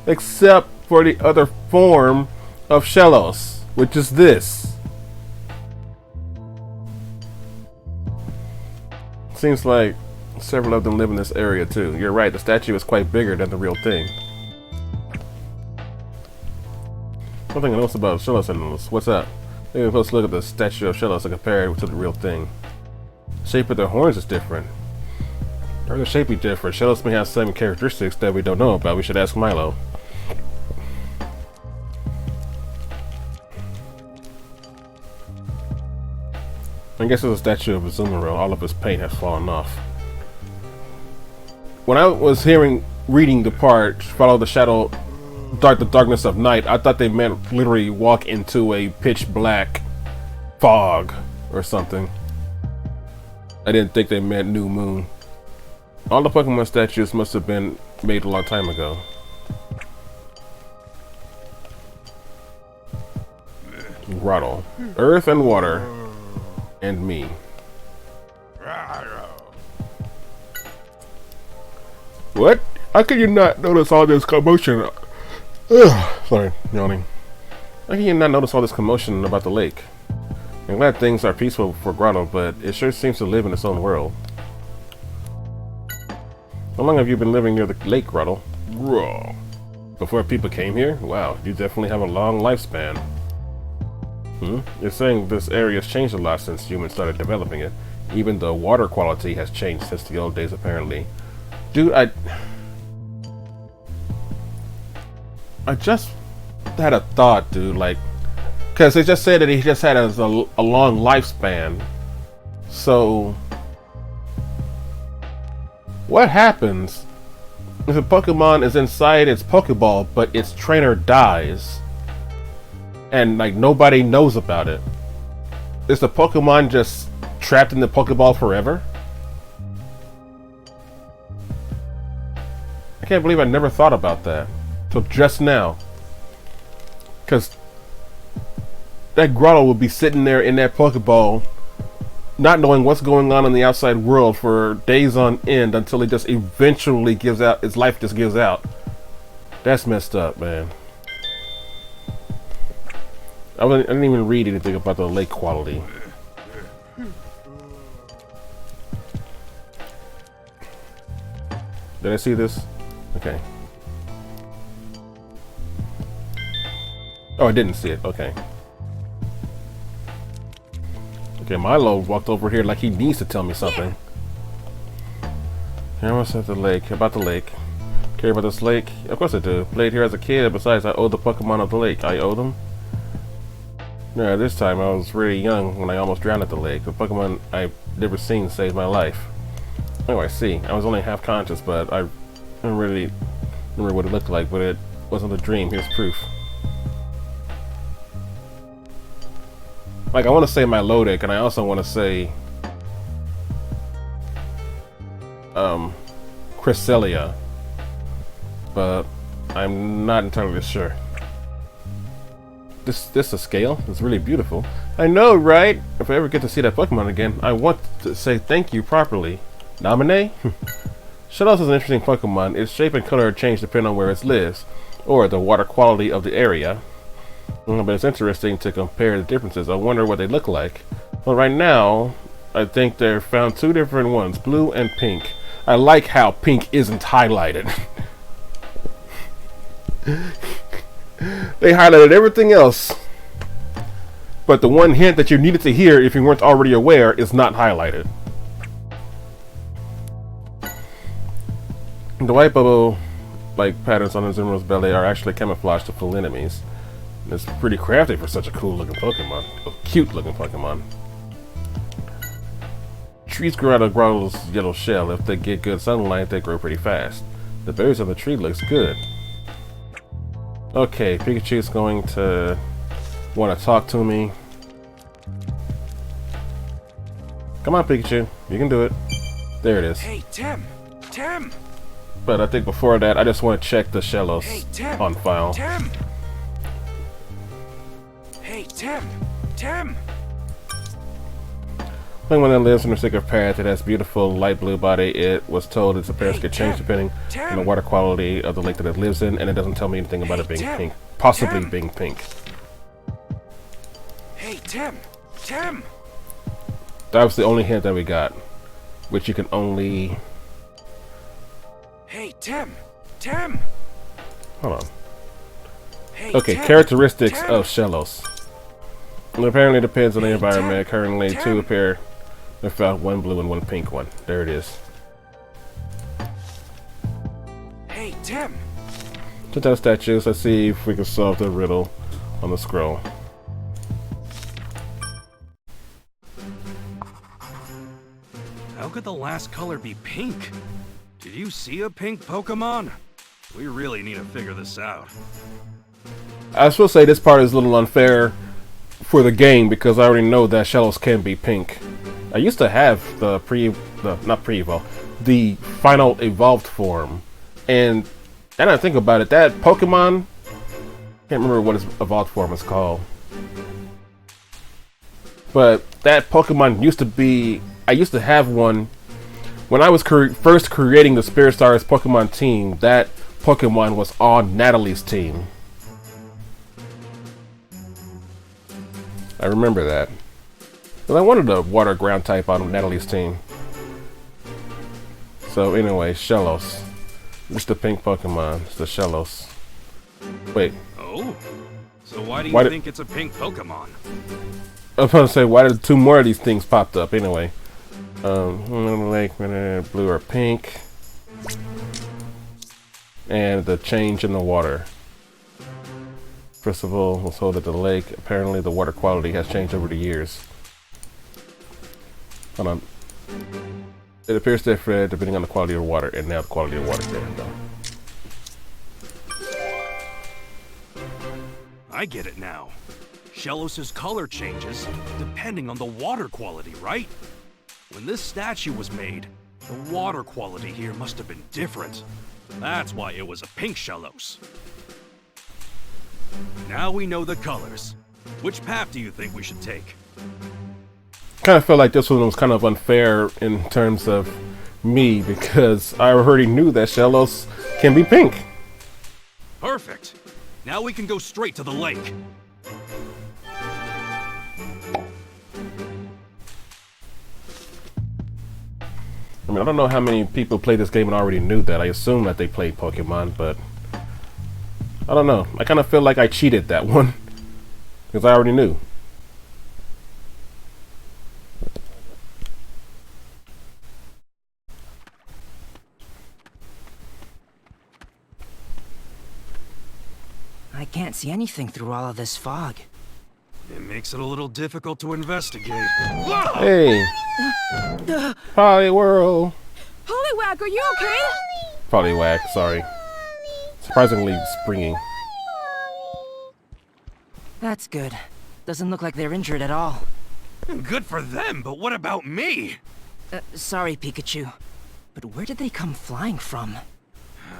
[SPEAKER 1] Except for the other form of Shellos, which is this. Seems like several of them live in this area too. You're right, the statue is quite bigger than the real thing. One thing I noticed about Shellos animals. What's that? Maybe we're supposed to look at the statue of Shellos and compare it to the real thing. The shape of their horns is different. Or the shape be different. Shellos may have some characteristics that we don't know about. We should ask Milo. I guess it's a statue of Azumarill. All of his paint has fallen off. When I was hearing reading the part, follow the shadow, the darkness of night, I thought they meant literally walk into a pitch black fog or something. I didn't think they meant new moon. All the Pokemon statues must have been made a long time ago. Grotto. Earth and water. And me. What? How can you not notice all this commotion? Ugh, sorry, yawning. How can you not notice all this commotion about the lake? I'm glad things are peaceful for Grotto, but it sure seems to live in its own world. How long have you been living near the lake, Grotto? Before people came here? Wow, you definitely have a long lifespan. You're saying this area has changed a lot since humans started developing it. Even the water quality has changed since the old days, apparently. Dude, I just had a thought, dude, like, because they just said that he just had a long lifespan. So, what happens if a Pokemon is inside its Pokeball, but its trainer dies? And, like, nobody knows about it. Is the Pokemon just trapped in the Pokeball forever? I can't believe I never thought about that till just now. Because that Grotto would be sitting there in that Pokeball, not knowing what's going on in the outside world for days on end until it just eventually gives out, its life just gives out. That's messed up, man. I didn't even read anything about the lake quality. Did I see this? Okay. Oh, I didn't see it. Okay. Okay, Milo walked over here like he needs to tell me something. Here, what's at the lake? About the lake. Care about this lake? Of course I do. Played here as a kid. Besides, I owe the Pokemon of the lake. I owe them. Yeah, this time I was really young when I almost drowned at the lake. The Pokemon I've never seen saved my life. Oh, I see. I was only half conscious, but I don't really remember what it looked like, but it wasn't a dream. Here's proof. Like, I want to say my Lodic, and I also want to say Cresselia, but I'm not entirely sure. This a scale? It's really beautiful. I know, right? If I ever get to see that Pokemon again, I want to say thank you properly. Nominee? Shellos is an interesting Pokemon. Its shape and color change depending on where it lives, or the water quality of the area. But it's interesting to compare the differences. I wonder what they look like. Well, right now, I think they've found two different ones, blue and pink. I like how pink isn't highlighted. They highlighted everything else, but the one hint that you needed to hear if you weren't already aware is not highlighted. The white bubble-like patterns on his emerald's belly are actually camouflaged to fool enemies. It's pretty crafty for such a cool-looking Pokemon. A cute-looking Pokemon. Trees grow out of Grotto's yellow shell. If they get good sunlight, they grow pretty fast. The berries on the tree looks good. Okay, Pikachu's going to want to talk to me. Come on, Pikachu. You can do it. There it is.
[SPEAKER 3] Hey, Tim! Tim!
[SPEAKER 1] But I think before that, I just want to check the Shellos on file.
[SPEAKER 3] Tim! Hey, Tim! Tim!
[SPEAKER 1] When it lives in a sacred path, it has beautiful light blue body. It was told its appearance could change depending on the water quality of the lake that it lives in, and it doesn't tell me anything about it being pink. Possibly being pink.
[SPEAKER 3] Hey, Tim! Tim!
[SPEAKER 1] That was the only hint that we got, which you can only...
[SPEAKER 3] Hey, Tim! Tim!
[SPEAKER 1] Hold on.
[SPEAKER 3] Hey,
[SPEAKER 1] Okay,
[SPEAKER 3] Tim!
[SPEAKER 1] characteristics
[SPEAKER 3] Tim!
[SPEAKER 1] of Shellos. It apparently depends on the environment. Currently, two appear. I found one blue and one pink one. There it is.
[SPEAKER 3] Hey, Tim!
[SPEAKER 1] Check out the statues. Let's see if we can solve the riddle on the scroll.
[SPEAKER 3] How could the last color be pink? Did you see a pink Pokemon? We really need to figure this out.
[SPEAKER 1] I was supposed to say this part is a little unfair for the game because I already know that Shellos can be pink. I used to have the the final evolved form, and then I think about it, that Pokemon, can't remember what its evolved form is called, but that Pokemon used to be, I used to have one when I was first creating the Spirit Stars Pokemon team. That Pokemon was on Natalie's team. I remember that. Because I wanted a water ground type on Natalie's team. So anyway, Shellos. It's the pink Pokemon. It's the Shellos. Wait.
[SPEAKER 3] Oh? So why do you think it's a pink Pokemon?
[SPEAKER 1] I was going to say, why did two more of these things popped up? Anyway. Lake, blue or pink. And the change in the water. First of all, let's hold at the lake. Apparently the water quality has changed over the years. Hold on. It appears different depending on the quality of water, and now the quality of water. There we go.
[SPEAKER 3] I get it now. Shellos' color changes depending on the water quality, right? When this statue was made, the water quality here must have been different. That's why it was a pink Shellos. Now we know the colors. Which path do you think we should take?
[SPEAKER 1] Kind of felt like this one was kind of unfair in terms of me because I already knew that Shellos can be pink.
[SPEAKER 3] Perfect. Now we can go straight to the lake.
[SPEAKER 1] I mean, I don't know how many people play this game and already knew that. I assume that they played Pokemon, but I don't know. I kind of feel like I cheated that one because I already knew.
[SPEAKER 4] I can't see anything through all of this fog.
[SPEAKER 3] It makes it a little difficult to investigate.
[SPEAKER 1] Hey! Poliwhirl!
[SPEAKER 5] Poliwag, are you okay?
[SPEAKER 1] Poliwag, sorry. Surprisingly springy.
[SPEAKER 4] That's good. Doesn't look like they're injured at all.
[SPEAKER 3] Good for them, but what about me?
[SPEAKER 4] Sorry, Pikachu. But where did they come flying from?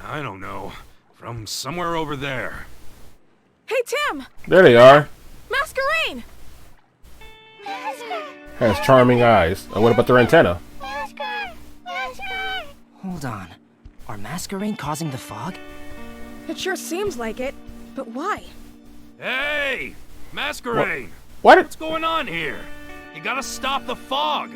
[SPEAKER 3] I don't know. From somewhere over there.
[SPEAKER 5] Hey, Tim!
[SPEAKER 1] There they are.
[SPEAKER 5] Masquerain!
[SPEAKER 1] Has charming eyes. And what about their antenna?
[SPEAKER 4] Hold on. Are Masquerain causing the fog?
[SPEAKER 5] It sure seems like it. But why?
[SPEAKER 3] Hey! Masquerain!
[SPEAKER 1] What's
[SPEAKER 3] going on here? You gotta stop the fog!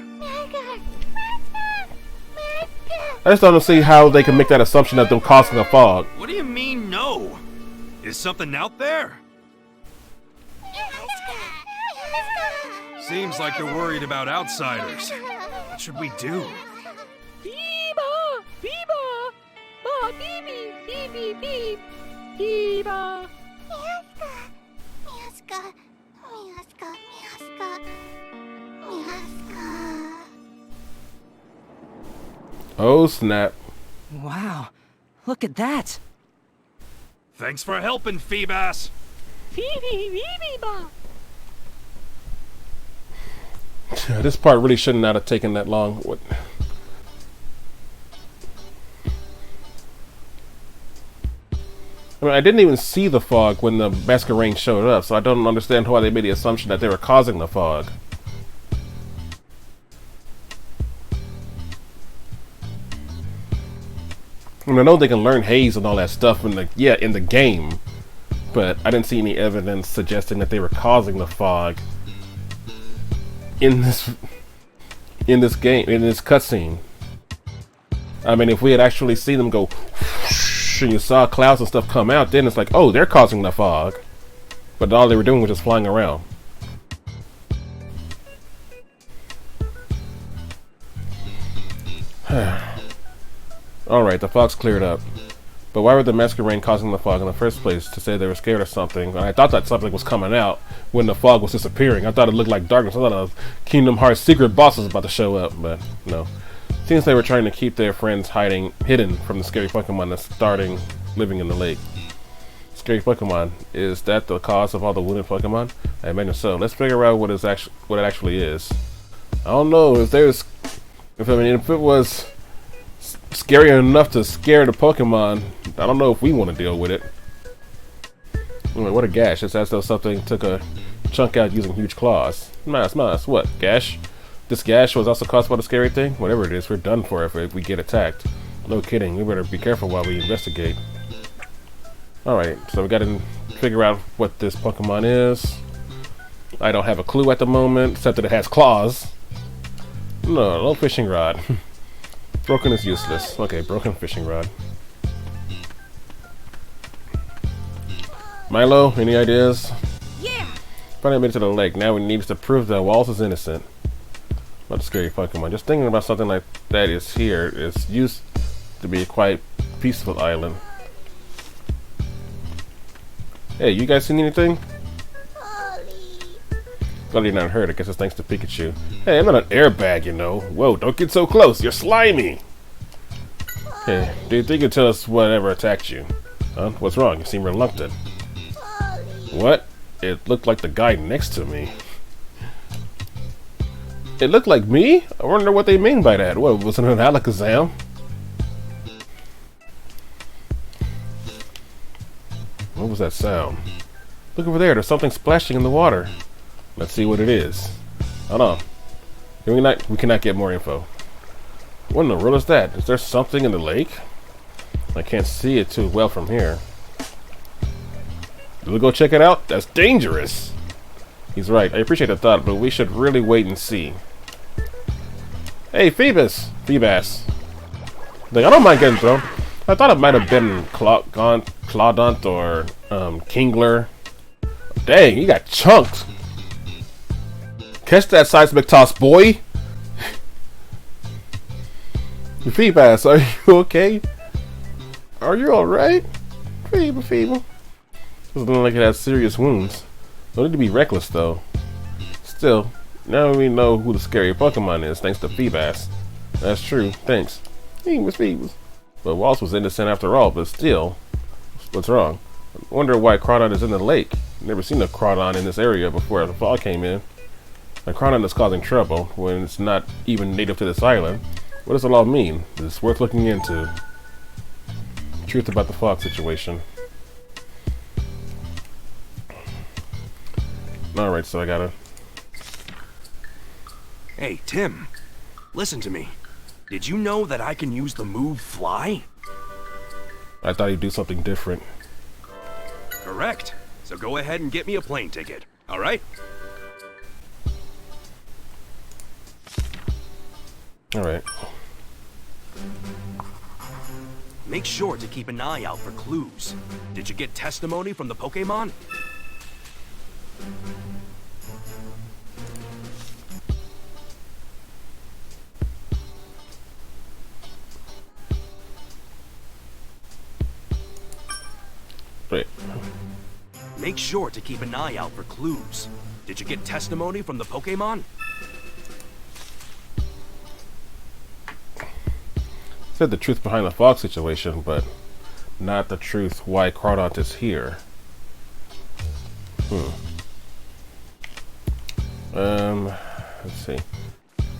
[SPEAKER 1] I just don't see how they can make that assumption of them causing a fog.
[SPEAKER 3] What do you mean, no? Is something out there? Seems like they're worried about outsiders. What should we do?
[SPEAKER 5] Biba! Biba! Ba beep beep beep beep! Biba!
[SPEAKER 2] Miaska! Miaska! Miaska! Miaska!
[SPEAKER 1] Oh snap.
[SPEAKER 4] Wow. Look at that.
[SPEAKER 3] Thanks for helping, Feebas!
[SPEAKER 5] Biba!
[SPEAKER 1] This part really should not have taken that long. What? I mean, I didn't even see the fog when the Masquerain showed up, so I don't understand why they made the assumption that they were causing the fog. I mean, I know they can learn haze and all that stuff in the game, but I didn't see any evidence suggesting that they were causing the fog in this game, in this cutscene. I mean, if we had actually seen them go whoosh, and you saw clouds and stuff come out, then it's like, oh, they're causing the fog. But all they were doing was just flying around. Alright, the fog's cleared up. But why were the Masquerain causing the fog in the first place? To say they were scared of something. And I thought that something was coming out when the fog was disappearing. I thought it looked like darkness. I thought a Kingdom Hearts secret boss was about to show up, but no. Seems Seems they were trying to keep their friends hidden from the scary Pokemon that's starting living in the lake. Scary Pokemon, is that the cause of all the wounded Pokemon? I imagine so. Let's figure out what it actually is. I don't know if it was scary enough to scare the Pokemon. I don't know if we want to deal with it. Anyway, what a gash! It's as though something took a chunk out using huge claws. Nice. What gash? This gash was also caused by the scary thing? Whatever it is, we're done for if we get attacked. No kidding, we better be careful while we investigate. Alright, so we gotta figure out what this Pokemon is. I don't have a clue at the moment, except that it has claws. No fishing rod. Broken is useless. Okay, broken fishing rod. Milo, any ideas?
[SPEAKER 5] Yeah!
[SPEAKER 1] Finally made it to the lake. Now we need to prove that Wallace is innocent. Not a scary Pokemon. Just thinking about something like that is here. It's used to be a quite peaceful island. Hey, you guys seen anything? Glad you're not hurt. I guess it's thanks to Pikachu. Hey, I'm not an airbag, you know. Whoa, don't get so close. You're slimy. Hey, do you think you can tell us whatever attacked you? Huh? What's wrong? You seem reluctant. What? It looked like the guy next to me. It looked like me? I wonder what they mean by that. What, was it an Alakazam? What was that sound? Look over there, there's something splashing in the water. Let's see what it is. Hold on. We cannot get more info. What in the world is that? Is there something in the lake? I can't see it too well from here. Do we go check it out? That's dangerous. He's right. I appreciate the thought, but we should really wait and see. Hey, Phoebus! Like, I don't mind getting thrown. I thought it might have been Claudont or Kingler. Dang, you got chunked. Catch that seismic toss, boy! Phoebus, are you okay? Are you alright? Feeble. Doesn't look like it has serious wounds. Don't need to be reckless, though. Still, now we know who the scary Pokemon is, thanks to Phoebus. That's true, thanks. Phoebus. But Wallace was innocent after all, but still. What's wrong? I wonder why Crawdon is in the lake. Never seen a Crawdon in this area before the fall came in. A Crawdon is causing trouble when it's not even native to this island. What does it all mean? It's worth looking into. Truth about the fog situation. Alright, so I gotta...
[SPEAKER 3] Hey, Tim. Listen to me. Did you know that I can use the move Fly?
[SPEAKER 1] I thought he'd do something different.
[SPEAKER 3] Correct. So go ahead and get me a plane ticket. Alright?
[SPEAKER 1] Alright.
[SPEAKER 3] Make sure to keep an eye out for clues. Did you get testimony from the Pokémon?
[SPEAKER 1] Wait.
[SPEAKER 3] Make sure to keep an eye out for clues. Did you get testimony from the Pokémon?
[SPEAKER 1] Said the truth behind the fog situation, but not the truth why Crawdont is here. Let's see.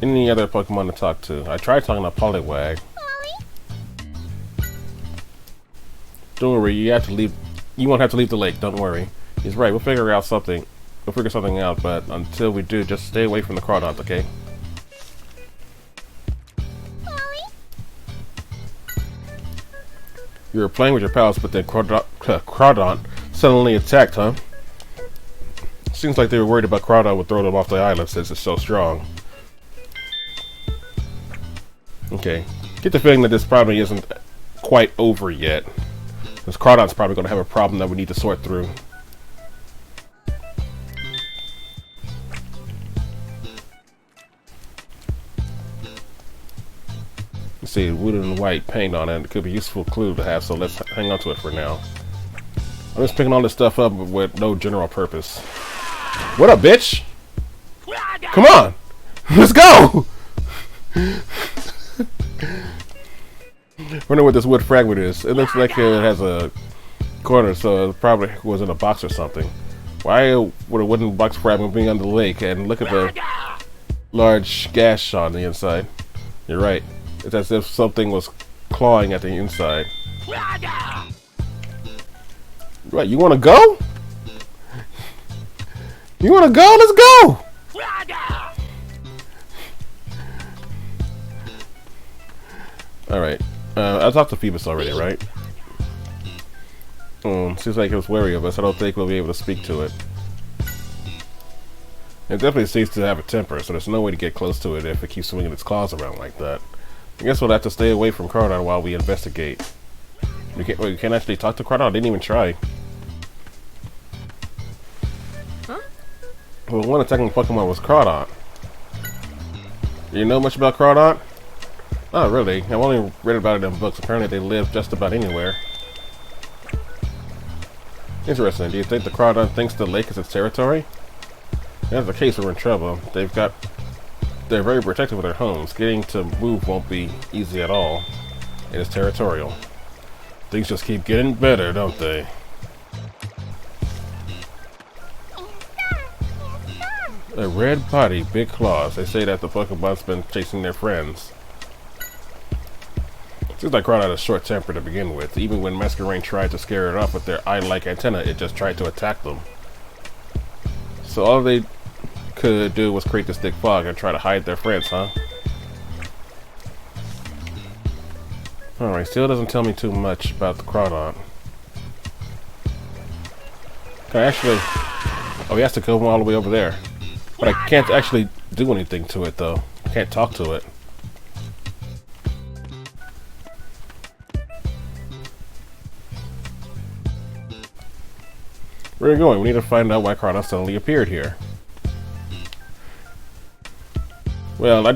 [SPEAKER 1] Any other Pokemon to talk to? I tried talking to Poliwag. Don't worry, you won't have to leave the lake, don't worry. He's right, we'll figure something out, but until we do, just stay away from the Crawdont, okay? You were playing with your pals, but then Crawdont suddenly attacked, huh? Seems like they were worried about Crawdont would throw them off the island since it's so strong. Okay. Get the feeling that this probably isn't quite over yet. Because Crawdont's probably going to have a problem that we need to sort through. Let's see, wood and white paint on it. It could be a useful clue to have, so let's hang on to it for now. I'm just picking all this stuff up with no general purpose. What up, bitch? Come on! Let's go! Wonder what this wood fragment is. It looks like it has a corner, so it probably was in a box or something. Why would a wooden box fragment be under the lake? And look at the large gash on the inside. You're right. It's as if something was clawing at the inside. Right, you want to go? You want to go? Let's go! Alright. I talked to Phoebus already, right? Seems like it was wary of us. I don't think we'll be able to speak to it. It definitely seems to have a temper, so there's no way to get close to it if it keeps swinging its claws around like that. I guess we'll have to stay away from Crawdon while we investigate. We can't actually talk to Crawdon? I didn't even try.
[SPEAKER 5] Huh?
[SPEAKER 1] Well, one attacking Pokemon was Crawdon. Do you know much about Crawdon? Oh, really? I've only read about it in books. Apparently they live just about anywhere. Interesting. Do you think the Crawdon thinks the lake is its territory? If that's the case, we're in trouble. They're very protective of their homes. Getting to move won't be easy at all. It is territorial. Things just keep getting better, don't they? A red body, big claws. They say that the Pokemon's been chasing their friends. Seems like Crawdon had a short temper to begin with. Even when Masquerain tried to scare it off with their eye-like antenna, it just tried to attack them. So all they could do was create this thick fog and try to hide their friends, huh? Alright, still doesn't tell me too much about the Crawdon. Can I actually... Oh, he has to go all the way over there. But I can't actually do anything to it, though. I can't talk to it. Where are we going? We need to find out why Crawdon suddenly appeared here. Well, I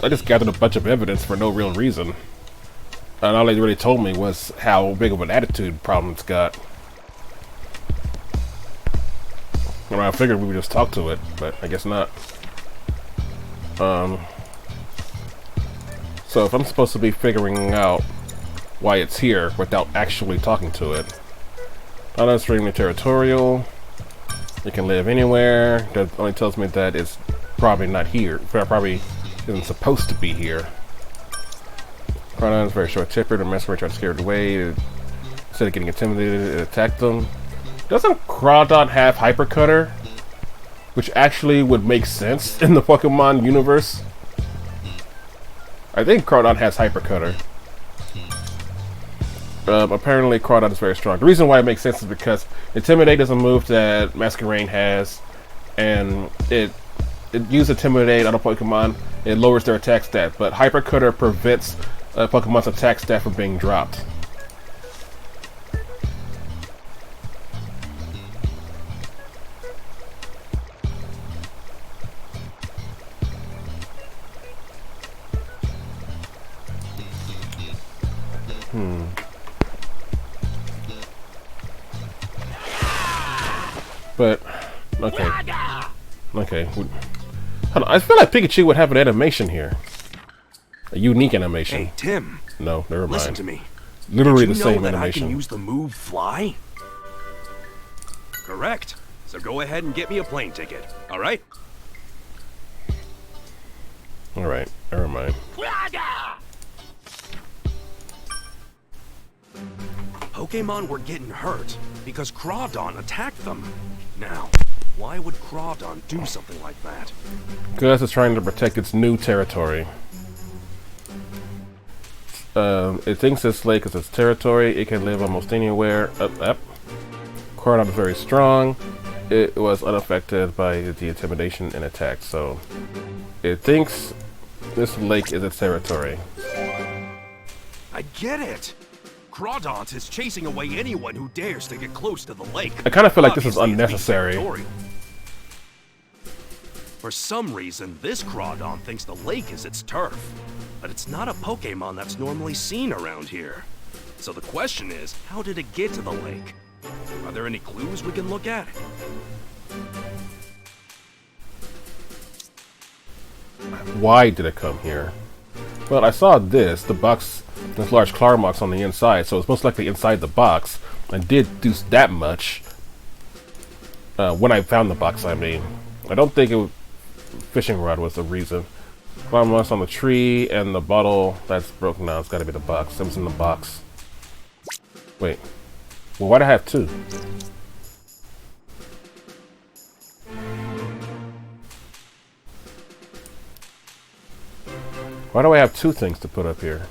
[SPEAKER 1] just gathered a bunch of evidence for no real reason. And all they really told me was how big of an attitude problem it's got. And I figured we would just talk to it, but I guess not. So if I'm supposed to be figuring out why it's here without actually talking to it, not extremely territorial. It can live anywhere. That only tells me that it's probably not here. Probably isn't supposed to be here. Crawdon is very short-tempered, and Masquerain tried to scare it away. Instead of getting intimidated, it attacked them. Doesn't Crawdon have Hyper Cutter? Which actually would make sense in the Pokemon universe. I think Crawdon has Hyper Cutter. Apparently Crawdon is very strong. The reason why it makes sense is because Intimidate is a move that Masquerain has, and it uses Intimidate on a Pokemon. It lowers their attack stat, but Hyper Cutter prevents Pokemon's attack stat from being dropped. But okay. Hold on. I feel like Pikachu would have an animation here. A unique animation.
[SPEAKER 3] Hey, Tim.
[SPEAKER 1] No, never mind.
[SPEAKER 3] Listen to me.
[SPEAKER 1] Literally
[SPEAKER 3] Did
[SPEAKER 1] the
[SPEAKER 3] you know
[SPEAKER 1] same
[SPEAKER 3] that
[SPEAKER 1] animation.
[SPEAKER 3] I can use the move Fly? Correct. So go ahead and get me a plane ticket. All right?
[SPEAKER 1] All right. Never mind.
[SPEAKER 3] Pokemon were getting hurt because Crawdon attacked them. Now, why would Crawdon do something like that?
[SPEAKER 1] Because it's trying to protect its new territory. It thinks this lake is its territory. It can live almost anywhere. Crawdon is very strong. It was unaffected by the intimidation and attack, so it thinks this lake is its territory.
[SPEAKER 3] I get it. Crawdon is chasing away anyone who dares to get close to the lake.
[SPEAKER 1] I kind of feel like this is
[SPEAKER 3] Obviously, it's being
[SPEAKER 1] unnecessary.
[SPEAKER 3] territorial. For some reason, this Crawdon thinks the lake is its turf. But it's not a Pokemon that's normally seen around here. So the question is, how did it get to the lake? Are there any clues we can look at?
[SPEAKER 1] Why did it come here? Well, I saw this, the box There's large claw marks on the inside, so it's most likely inside the box. And did do that much. When I found the box, I mean. I don't think fishing rod was the reason. Claw marks on the tree and the bottle that's broken now. It's gotta be the box. It was in the box. Wait. Well, why'd I have two? Why do I have two things to put up here?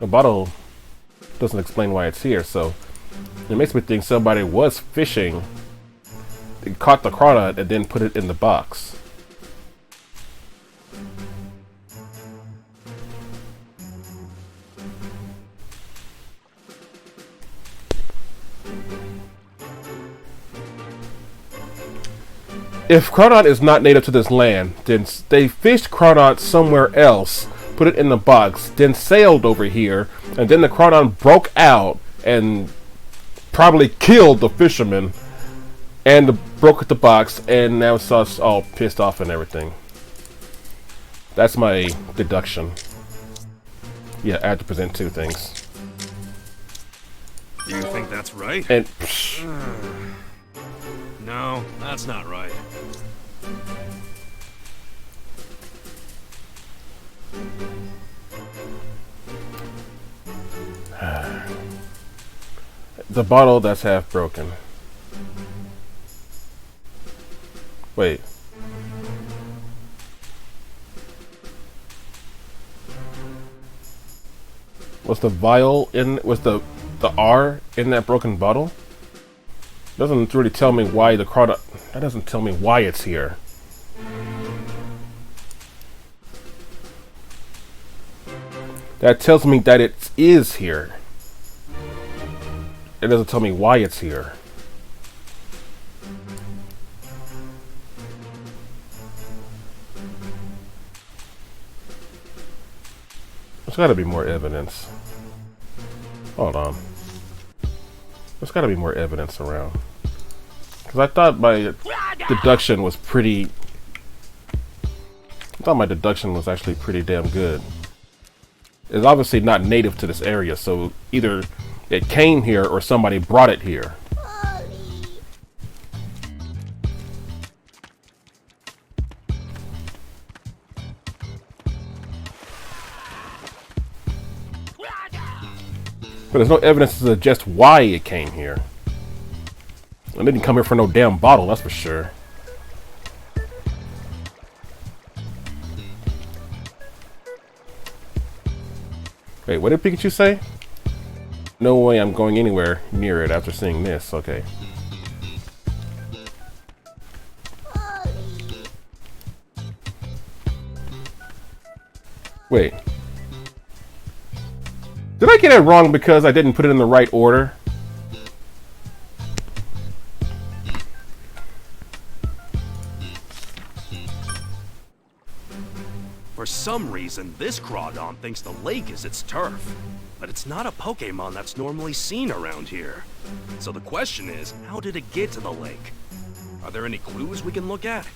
[SPEAKER 1] The bottle doesn't explain why it's here, so it makes me think somebody was fishing, caught the crawdad, and then put it in the box. If crawdad is not native to this land, then they fished crawdad somewhere else, put it in the box, then sailed over here, and then the crawdad broke out and probably killed the fisherman and broke the box, and now it's us all pissed off and everything. That's my deduction. Yeah, I had to present two things.
[SPEAKER 3] Do you think that's right?
[SPEAKER 1] And
[SPEAKER 3] no, that's not right.
[SPEAKER 1] the bottle that's half broken. Wait. Was the vial in, was the R in that broken bottle? Doesn't really tell me why the crawdad, that doesn't tell me why it's here. That tells me that it is here. It doesn't tell me why it's here. There's gotta be more evidence. Hold on. There's gotta be more evidence around. Because I thought my deduction was pretty... I thought my deduction was actually pretty damn good. It's obviously not native to this area, so either it came here or somebody brought it here. But there's no evidence to suggest why it came here. It didn't come here for no damn bottle, that's for sure. Wait, what did Pikachu say? No way I'm going anywhere near it after seeing this. Okay. Wait. Did I get it wrong because I didn't put it in the right order?
[SPEAKER 3] For some reason, this Crawdon thinks the lake is its turf. But it's not a Pokémon that's normally seen around here. So the question is, how did it get to the lake? Are there any clues we can look at?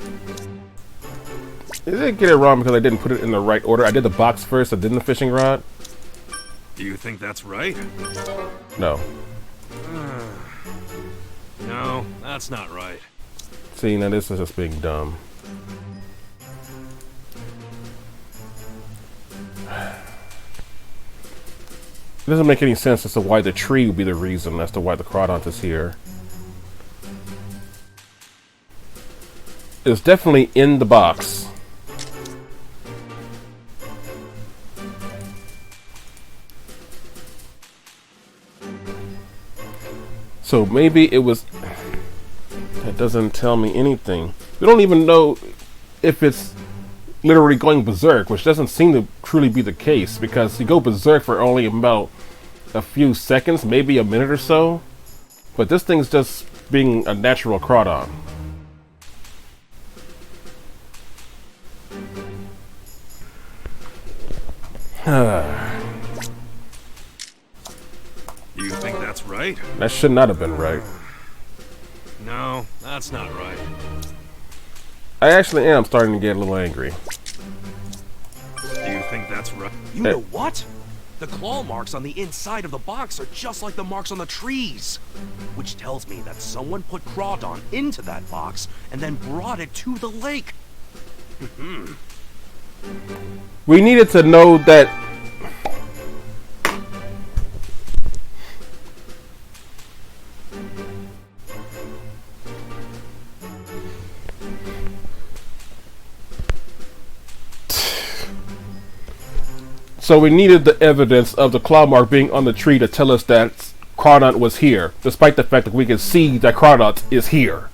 [SPEAKER 1] I didn't get it wrong because I didn't put it in the right order. I did the box first, I did the fishing rod.
[SPEAKER 3] Do you think that's right?
[SPEAKER 1] No.
[SPEAKER 3] No, that's not right.
[SPEAKER 1] See, now this is just being dumb. It doesn't make any sense as to why the tree would be the reason as to why the Crawdon is here. It's definitely in the box. So maybe it was... That doesn't tell me anything. We don't even know if it's literally going berserk, which doesn't seem to truly be the case, because you go berserk for only about a few seconds, maybe a minute or so. But this thing's just being a natural Crawdon.
[SPEAKER 3] Do you think that's right?
[SPEAKER 1] That should not have been right.
[SPEAKER 3] No, that's not right.
[SPEAKER 1] I actually am starting to get a little angry.
[SPEAKER 3] think that's right. You know what? The claw marks on the inside of the box are just like the marks on the trees. Which tells me that someone put Crawdon into that box and then brought it to the lake.
[SPEAKER 1] We needed to know that. So we needed the evidence of the claw mark being on the tree to tell us that Crawdon was here, despite the fact that we can see that Crawdon is here.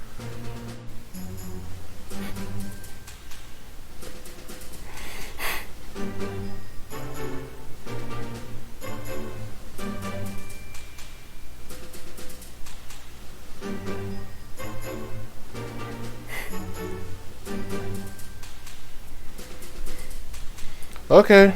[SPEAKER 1] Okay.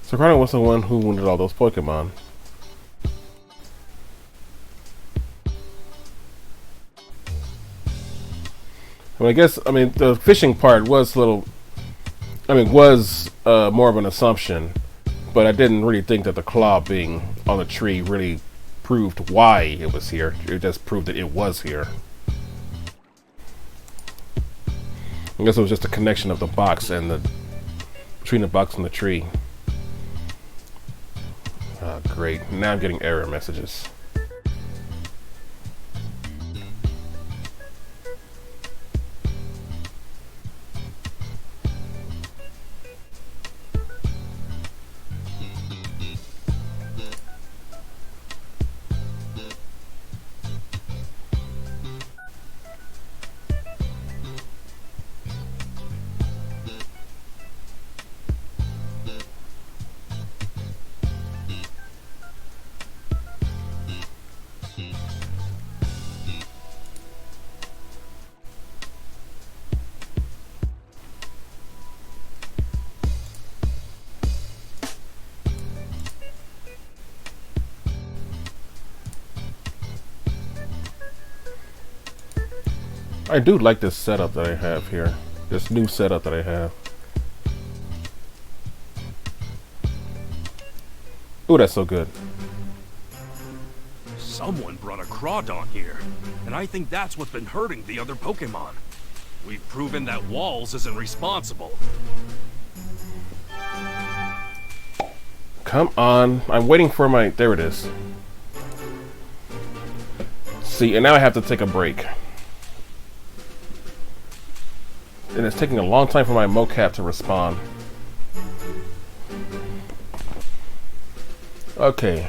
[SPEAKER 1] So Crawdon was the one who wounded all those Pokemon. Well, I mean, the fishing part was more of an assumption, but I didn't really think that the claw being on the tree really proved why it was here. It just proved that it was here. I guess it was just a connection of the box and between the box and the tree. Oh, great. Now I'm getting error messages. I do like this setup that I have here. This new setup that I have. Ooh, that's so good.
[SPEAKER 3] Someone brought a Crawdon here, and I think that's what's been hurting the other Pokemon. We've proven that Walls isn't responsible.
[SPEAKER 1] Come on. I'm waiting for my... There it is. See, and now I have to take a break. And it's taking a long time for my mocap to respond. Okay.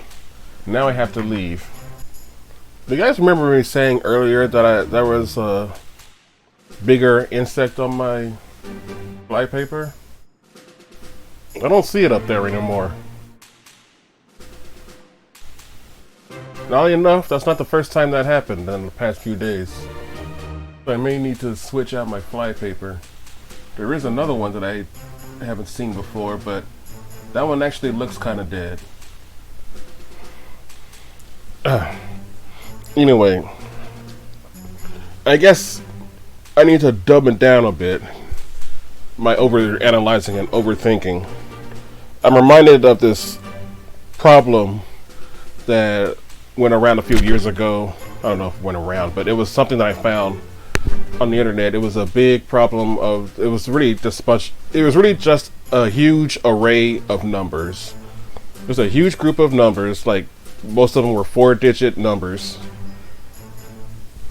[SPEAKER 1] Now I have to leave. Do you guys remember me saying earlier that there was a bigger insect on my flypaper? I don't see it up there anymore. Oddly enough, that's not the first time that happened in the past few days. I may need to switch out my flypaper. There is another one that I haven't seen before, but that one actually looks kind of dead. Anyway, I guess I need to dumb it down a bit. My over-analyzing and overthinking. I'm reminded of this problem that went around a few years ago. I don't know if it went around, but it was something that I found on the internet. It was a big problem of, it was really just a huge array of numbers. There's a huge group of numbers, like most of them were 4-digit numbers,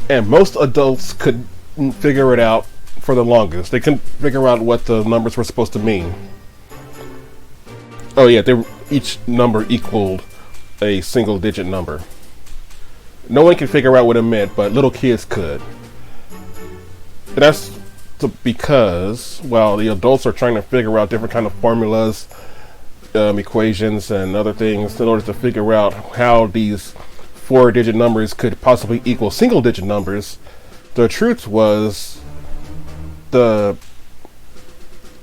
[SPEAKER 1] and most adults couldn't figure it out for the longest. They couldn't figure out what the numbers were supposed to mean. Oh yeah, each number equaled a single digit number. No one could figure out what it meant, but little kids could. And that's because, well, the adults are trying to figure out different kind of formulas, equations, and other things in order to figure out how these 4-digit numbers could possibly equal single-digit numbers. The truth was,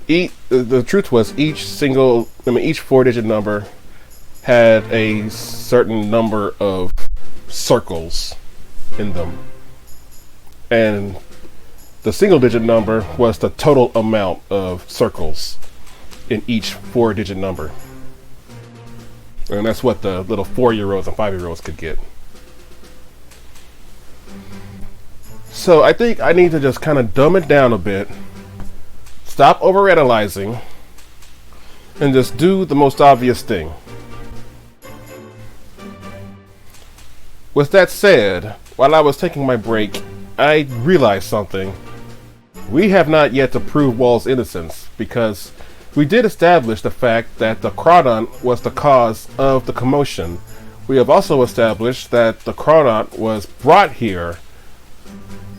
[SPEAKER 1] each 4-digit number had a certain number of circles in them. And the single-digit number was the total amount of circles in each 4-digit number. And that's what the little 4-year-olds and 5-year-olds could get. So I think I need to just kind of dumb it down a bit, stop overanalyzing, and just do the most obvious thing. With that said, while I was taking my break, I realized something. We have not yet to prove Wall's innocence, because we did establish the fact that the Crawdaunt was the cause of the commotion. We have also established that the Crawdaunt was brought here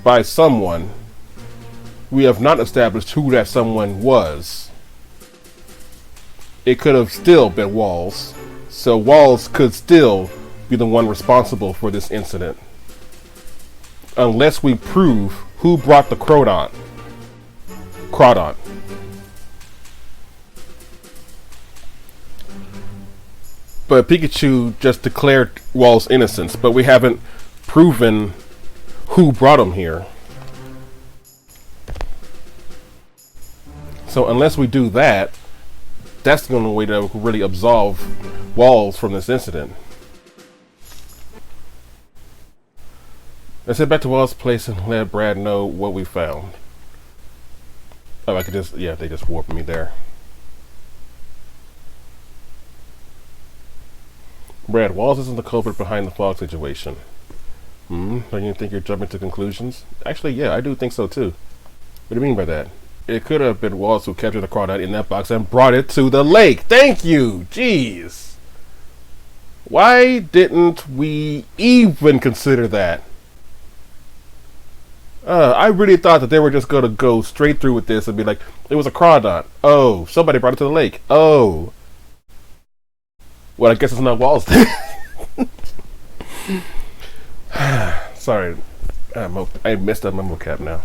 [SPEAKER 1] by someone. We have not established who that someone was. It could have still been Walls, so Walls could still be the one responsible for this incident. Unless we prove who brought the Crawdaunt. But Pikachu just declared Wall's innocence, but we haven't proven who brought him here. So unless we do that, that's the only way to really absolve Walls from this incident. Let's head back to Wall's place and let Brad know what we found. Oh, I could just, yeah, they just warped me there. Brad, Walls isn't the culprit behind the fog situation. Don't you think you're jumping to conclusions? Actually, yeah, I do think so too. What do you mean by that? It could have been Walls who captured the Crawdaunt in that box and brought it to the lake. Thank you! Jeez! Why didn't we even consider that? I really thought that they were just going to go straight through with this and be like, it was a Crawdaunt. Oh, somebody brought it to the lake. Oh. Well, I guess it's not Walls then. Sorry. I messed up my vocab now.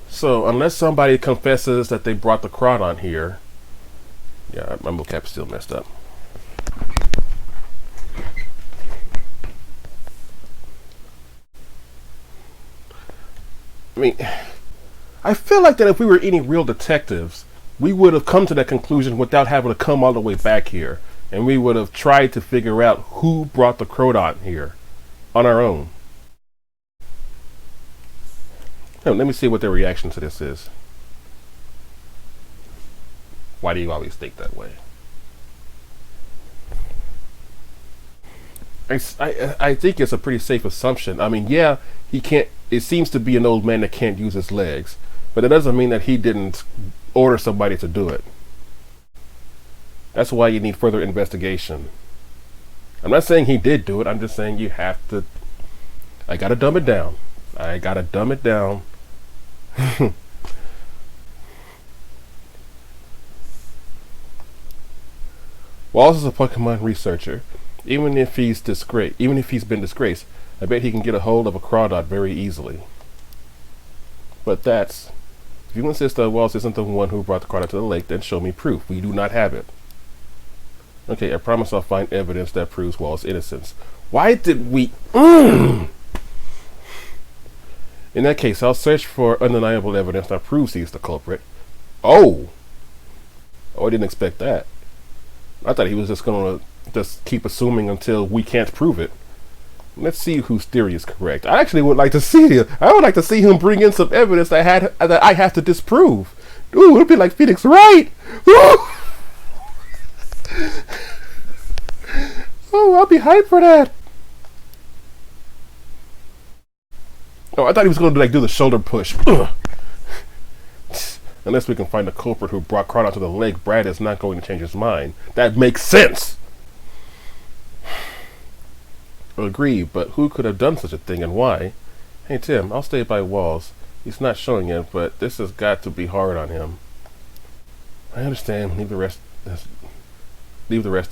[SPEAKER 1] So, unless somebody confesses that they brought the Crawdaunt here. Yeah, my vocab's still messed up. I mean, I feel like that if we were any real detectives, we would have come to that conclusion without having to come all the way back here. And we would have tried to figure out who brought the Crawdaunt here on our own. Now, let me see what their reaction to this is. Why do you always think that way? I think it's a pretty safe assumption. I mean, yeah, he can't. It seems to be an old man that can't use his legs, but it doesn't mean that he didn't order somebody to do it. That's why you need further investigation. I'm not saying he did do it. I'm just saying you have to. I gotta dumb it down. I gotta dumb it down. Walls is a Pokemon researcher. Even if he's been disgraced, I bet he can get a hold of a Crawdaunt very easily. But if you insist that Walls isn't the one who brought the Crawdaunt to the lake, then show me proof. We do not have it. Okay, I promise I'll find evidence that proves Walls' innocence. Why did we... In that case, I'll search for undeniable evidence that proves he's the culprit. Oh! I didn't expect that. I thought he was just going to just keep assuming until we can't prove it. Let's see whose theory is correct. I actually would like to see him. I would like to see him bring in some evidence that I have to disprove. Ooh, it'd be like Phoenix Wright. Ooh. Oh, I'll be hyped for that. Oh, I thought he was going to do the shoulder push. Unless we can find the culprit who brought Crawdaunt to the lake, Brad is not going to change his mind. That makes sense. Agree, but who could have done such a thing and why? Hey Tim, I'll stay by Walls. He's not showing it, but this has got to be hard on him. I understand. Leave the rest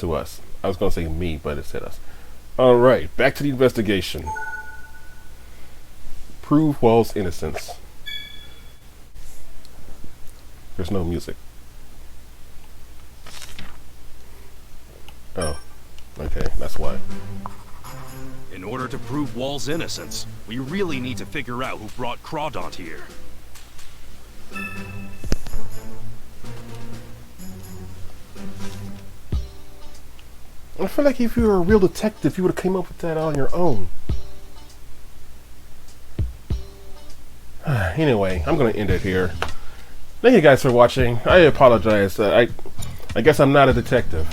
[SPEAKER 1] to us. I was going to say me, but it said us. All right, back to the investigation. Prove Walls' innocence. There's no music. Oh, okay, that's why.
[SPEAKER 3] In order to prove Wall's innocence, we really need to figure out who brought Crawdont here.
[SPEAKER 1] I feel like if you were a real detective, you would have came up with that on your own. Anyway, I'm going to end it here. Thank you guys for watching. I apologize. I guess I'm not a detective.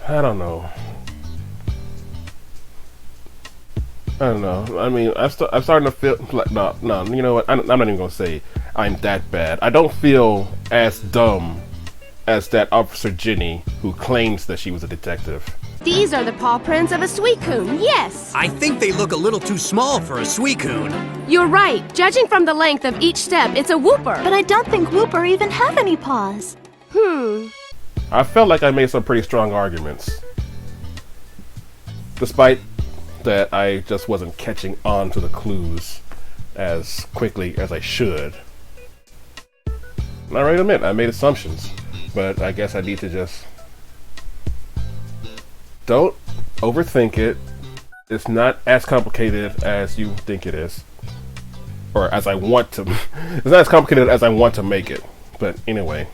[SPEAKER 1] I don't know. I mean, I'm starting to feel like no. You know what? I'm not even gonna say I'm that bad. I don't feel as dumb as that Officer Ginny who claims that she was a detective.
[SPEAKER 6] These are the paw prints of a Suicune, yes!
[SPEAKER 7] I think they look a little too small for a Suicune.
[SPEAKER 6] You're right. Judging from the length of each step, it's a Wooper.
[SPEAKER 2] But I don't think Wooper even have any paws.
[SPEAKER 1] I felt like I made some pretty strong arguments. Despite that I just wasn't catching on to the clues as quickly as I should. And I really admit, I made assumptions, but I guess I need to just... Don't overthink it. It's not as complicated as you think it is. Or as I want to. It's not as complicated as I want to make it. But anyway.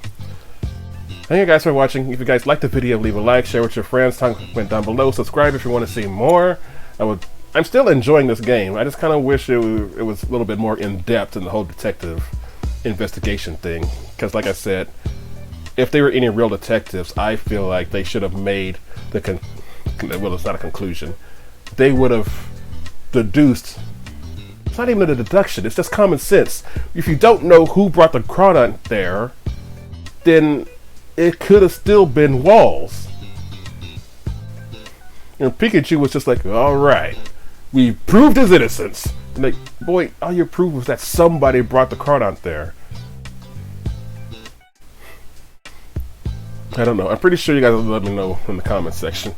[SPEAKER 1] Thank you guys for watching. If you guys liked the video, leave a like, share with your friends, comment down below, subscribe if you want to see more. I'm still enjoying this game. I just kind of wish it was a little bit more in-depth in the whole detective investigation thing. Because like I said, if they were any real detectives, I feel like they should have made well, it's not a conclusion. They would have deduced. It's not even a deduction. It's just common sense. If you don't know who brought the Crawdont there, then it could have still been Walls. And Pikachu was just like, all right, we proved his innocence. And like, boy, all you proved was that somebody brought the Crawdont there. I don't know. I'm pretty sure you guys will let me know in the comments section.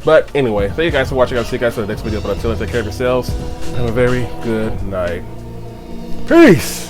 [SPEAKER 1] But anyway, thank you guys for watching. I'll see you guys in the next video. But until then, take care of yourselves. Have a very good night. Peace!